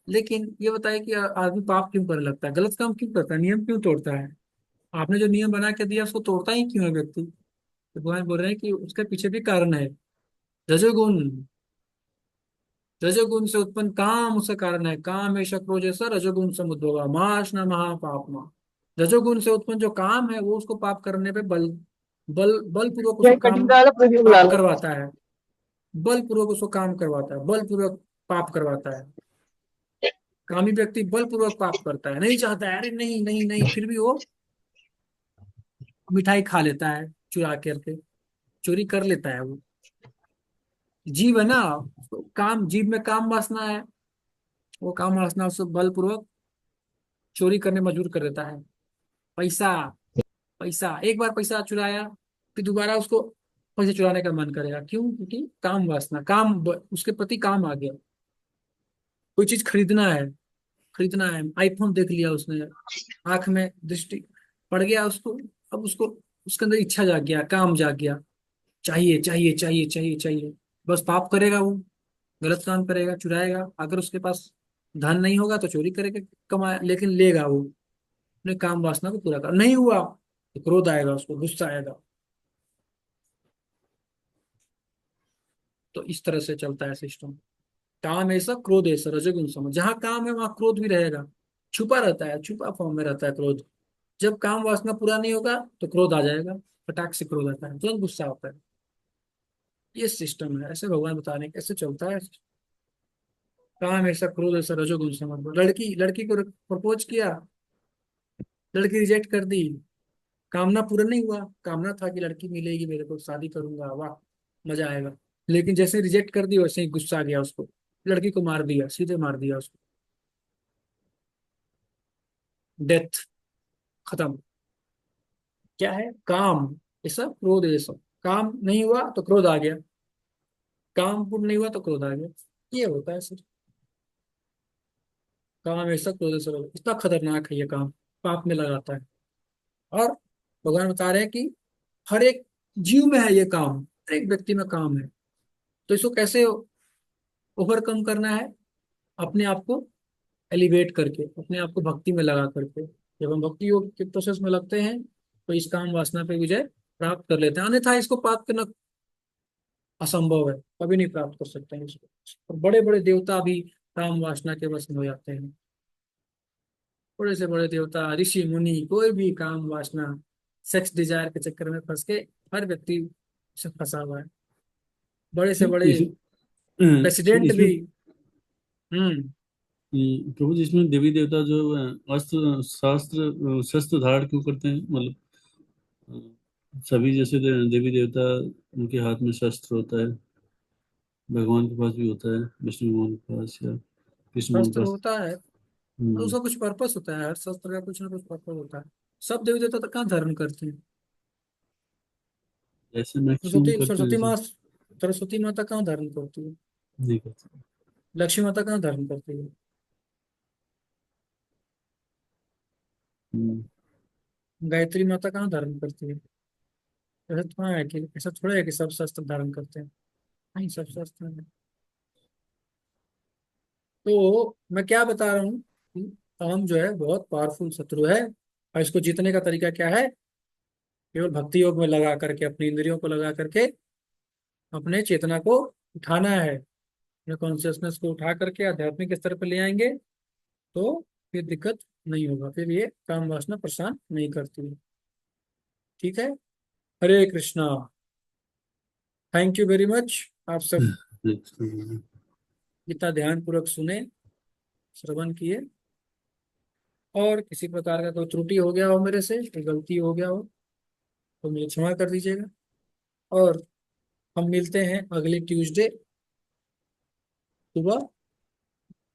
लेकिन ये बताए कि आदमी पाप क्यों करने लगता है, गलत काम क्यों करता है, नियम क्यों तोड़ता है। आपने जो नियम बना के दिया उसको तोड़ता ही क्यों है व्यक्ति। तो भगवान बोल रहे हैं कि उसके पीछे भी कारण है। रजोगुण, रजोगुण से उत्पन्न काम उसका कारण है। काम है शक्रो जैसा रजोगुण समुद्भवा माश न महापापमा। रजोगुण से उत्पन्न जो काम है वो उसको पाप करने पे बलपूर्वक क्या उसको काम कटिंग वाला प्रभु बुला पाप लो। करवाता है। बलपूर्वक उसको काम करवाता है, बलपूर्वक पाप करवाता है। कामी व्यक्ति बलपूर्वक पाप करता है, नहीं चाहता है, अरे नहीं नहीं नहीं, फिर भी वो मिठाई खा लेता है चुरा करके, चोरी कर लेता है वो। जीव है ना, उसको काम, जीव में काम वासना है, वो काम वासना उसको बलपूर्वक चोरी करने मजबूर कर देता है। पैसा, पैसा एक बार पैसा चुराया, फिर दोबारा उसको पैसे चुराने का मन करेगा, क्यों? क्योंकि काम वासना, उसके प्रति काम आ गया। कोई चीज खरीदना है, खरीदना है, आईफोन देख लिया उसने, आंख में दृष्टि पड़ गया उसको, अब उसको उसके अंदर इच्छा जाग गया, काम जाग गया, चाहिए चाहिए चाहिए चाहिए चाहिए। बस पाप करेगा वो, गलत काम करेगा, चुराएगा। अगर उसके पास धन नहीं होगा तो चोरी करेगा, कमाया, लेकिन लेगा वो अपने काम वासना को पूरा कर। नहीं हुआ तो क्रोध आएगा, उसको गुस्सा आएगा। तो इस तरह से चलता है सिस्टम। काम ऐसा, क्रोध ऐसा, रजोगुण समझ, जहाँ काम है वहां क्रोध भी रहेगा, छुपा रहता है, छुपा फॉर्म में रहता है क्रोध। जब काम वासना पूरा नहीं होगा तो क्रोध आ जाएगा, फटाक से क्रोध आता है, तुरंत गुस्सा आता है। ये सिस्टम है, ऐसे भगवान बता रहे हैं कैसे चलता है। काम ऐसा, क्रोध ऐसा, रजोगुण समझ। लड़की लड़की को प्रपोज किया, लड़की रिजेक्ट कर दी, कामना पूरा नहीं हुआ, कामना था कि लड़की मिलेगी मेरे को, शादी करूंगा, वाह मजा आएगा। लेकिन जैसे रिजेक्ट कर दी वैसे ही गुस्सा आ गया उसको, लड़की को मार दिया, सीधे मार दिया उसको, डेथ, खत्म। क्या है? काम ऐसा, क्रोध ऐसा। काम नहीं हुआ तो क्रोध आ गया, काम पूर्ण नहीं हुआ तो क्रोध आ गया। ये होता है सर, काम ऐसा, क्रोध ऐसा, इतना खतरनाक है ये काम, पाप में लगाता है। और भगवान बता रहे हैं कि हर एक जीव में है ये काम, हर एक व्यक्ति में काम है। तो इसको कैसे ओवरकम करना है? अपने आप को एलिवेट करके, अपने आप को भक्ति में लगा करके। जब हम भक्ति योग के प्रोसेस में लगते हैं तो इस काम वासना पे विजय प्राप्त कर लेते हैं, अन्यथा इसको प्राप्त करना असंभव है, कभी नहीं प्राप्त कर सकते हैं इसको। और बड़े बड़े देवता भी काम वासना के वश में हो जाते हैं। बड़े से बड़े देवता, ऋषि मुनि, कोई भी काम वासना, सेक्स डिजायर के चक्कर में फंस के हर व्यक्ति से फंसा हुआ है। बड़े से बड़े इस, प्रेसिडेंट इसमें भी। हम्म। प्रभु जी, इसमें देवी देवता जो अस्त्र शास्त्र शस्त्र धारण क्यों करते हैं? मतलब सभी जैसे देवी देवता उनके हाथ में शस्त्र होता है, भगवान के पास भी होता है, विष्णु भगवान के पास या कृष्ण भगवान के शस्त्र पास। होता है और हम्म, उसका कुछ पर्पस होता है, हर शस्त्र का कुछ ना कुछ पर्पस होता है। सब देवी देवता तो कहाँ धारण करते हैं? ऐसे मैक्सिमम सरस्वती, करते हैं सरस्वती जैसे। माँ, सरस्वती माता कहाँ धारण करती है? नहीं करते। लक्ष्मी माता कहाँ धारण करती है? हम्म, गायत्री माता कहाँ धारण करती है? ऐसा थोड़ा है कि, ऐसा थोड़ा है कि सब शस्त्र धारण करते हैं, नहीं सब शस्त्र नहीं। तो मैं क्या बता रहा हूँ कि काम जो है बहुत पावरफुल शत्रु है, और इसको जीतने का तरीका क्या है? केवल भक्ति योग में लगा करके, अपनी इंद्रियों को लगा करके अपने चेतना को उठाना है, अपने कॉन्शियसनेस को उठा करके आध्यात्मिक स्तर पर ले आएंगे तो फिर दिक्कत नहीं होगा, फिर ये काम वासना परेशान नहीं करती है। ठीक है। Hare Krishna. Thank you very much. आप सब इतना ध्यान पूर्वक सुने, श्रवण किए, और किसी प्रकार का कोई त्रुटि हो गया हो, मेरे से कोई गलती हो गया हो तो मुझे क्षमा कर दीजिएगा। और हम मिलते हैं अगले ट्यूसडे सुबह,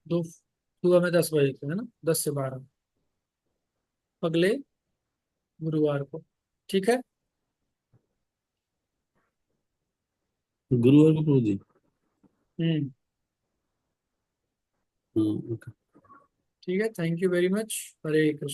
दो सुबह में 10 बजे को, है ना, 10 से 12, अगले गुरुवार को। ठीक है। गुरुवार को प्रभु जी। हम्म। हाँ, ओके। ठीक है, thank you very much. Hare Krishna.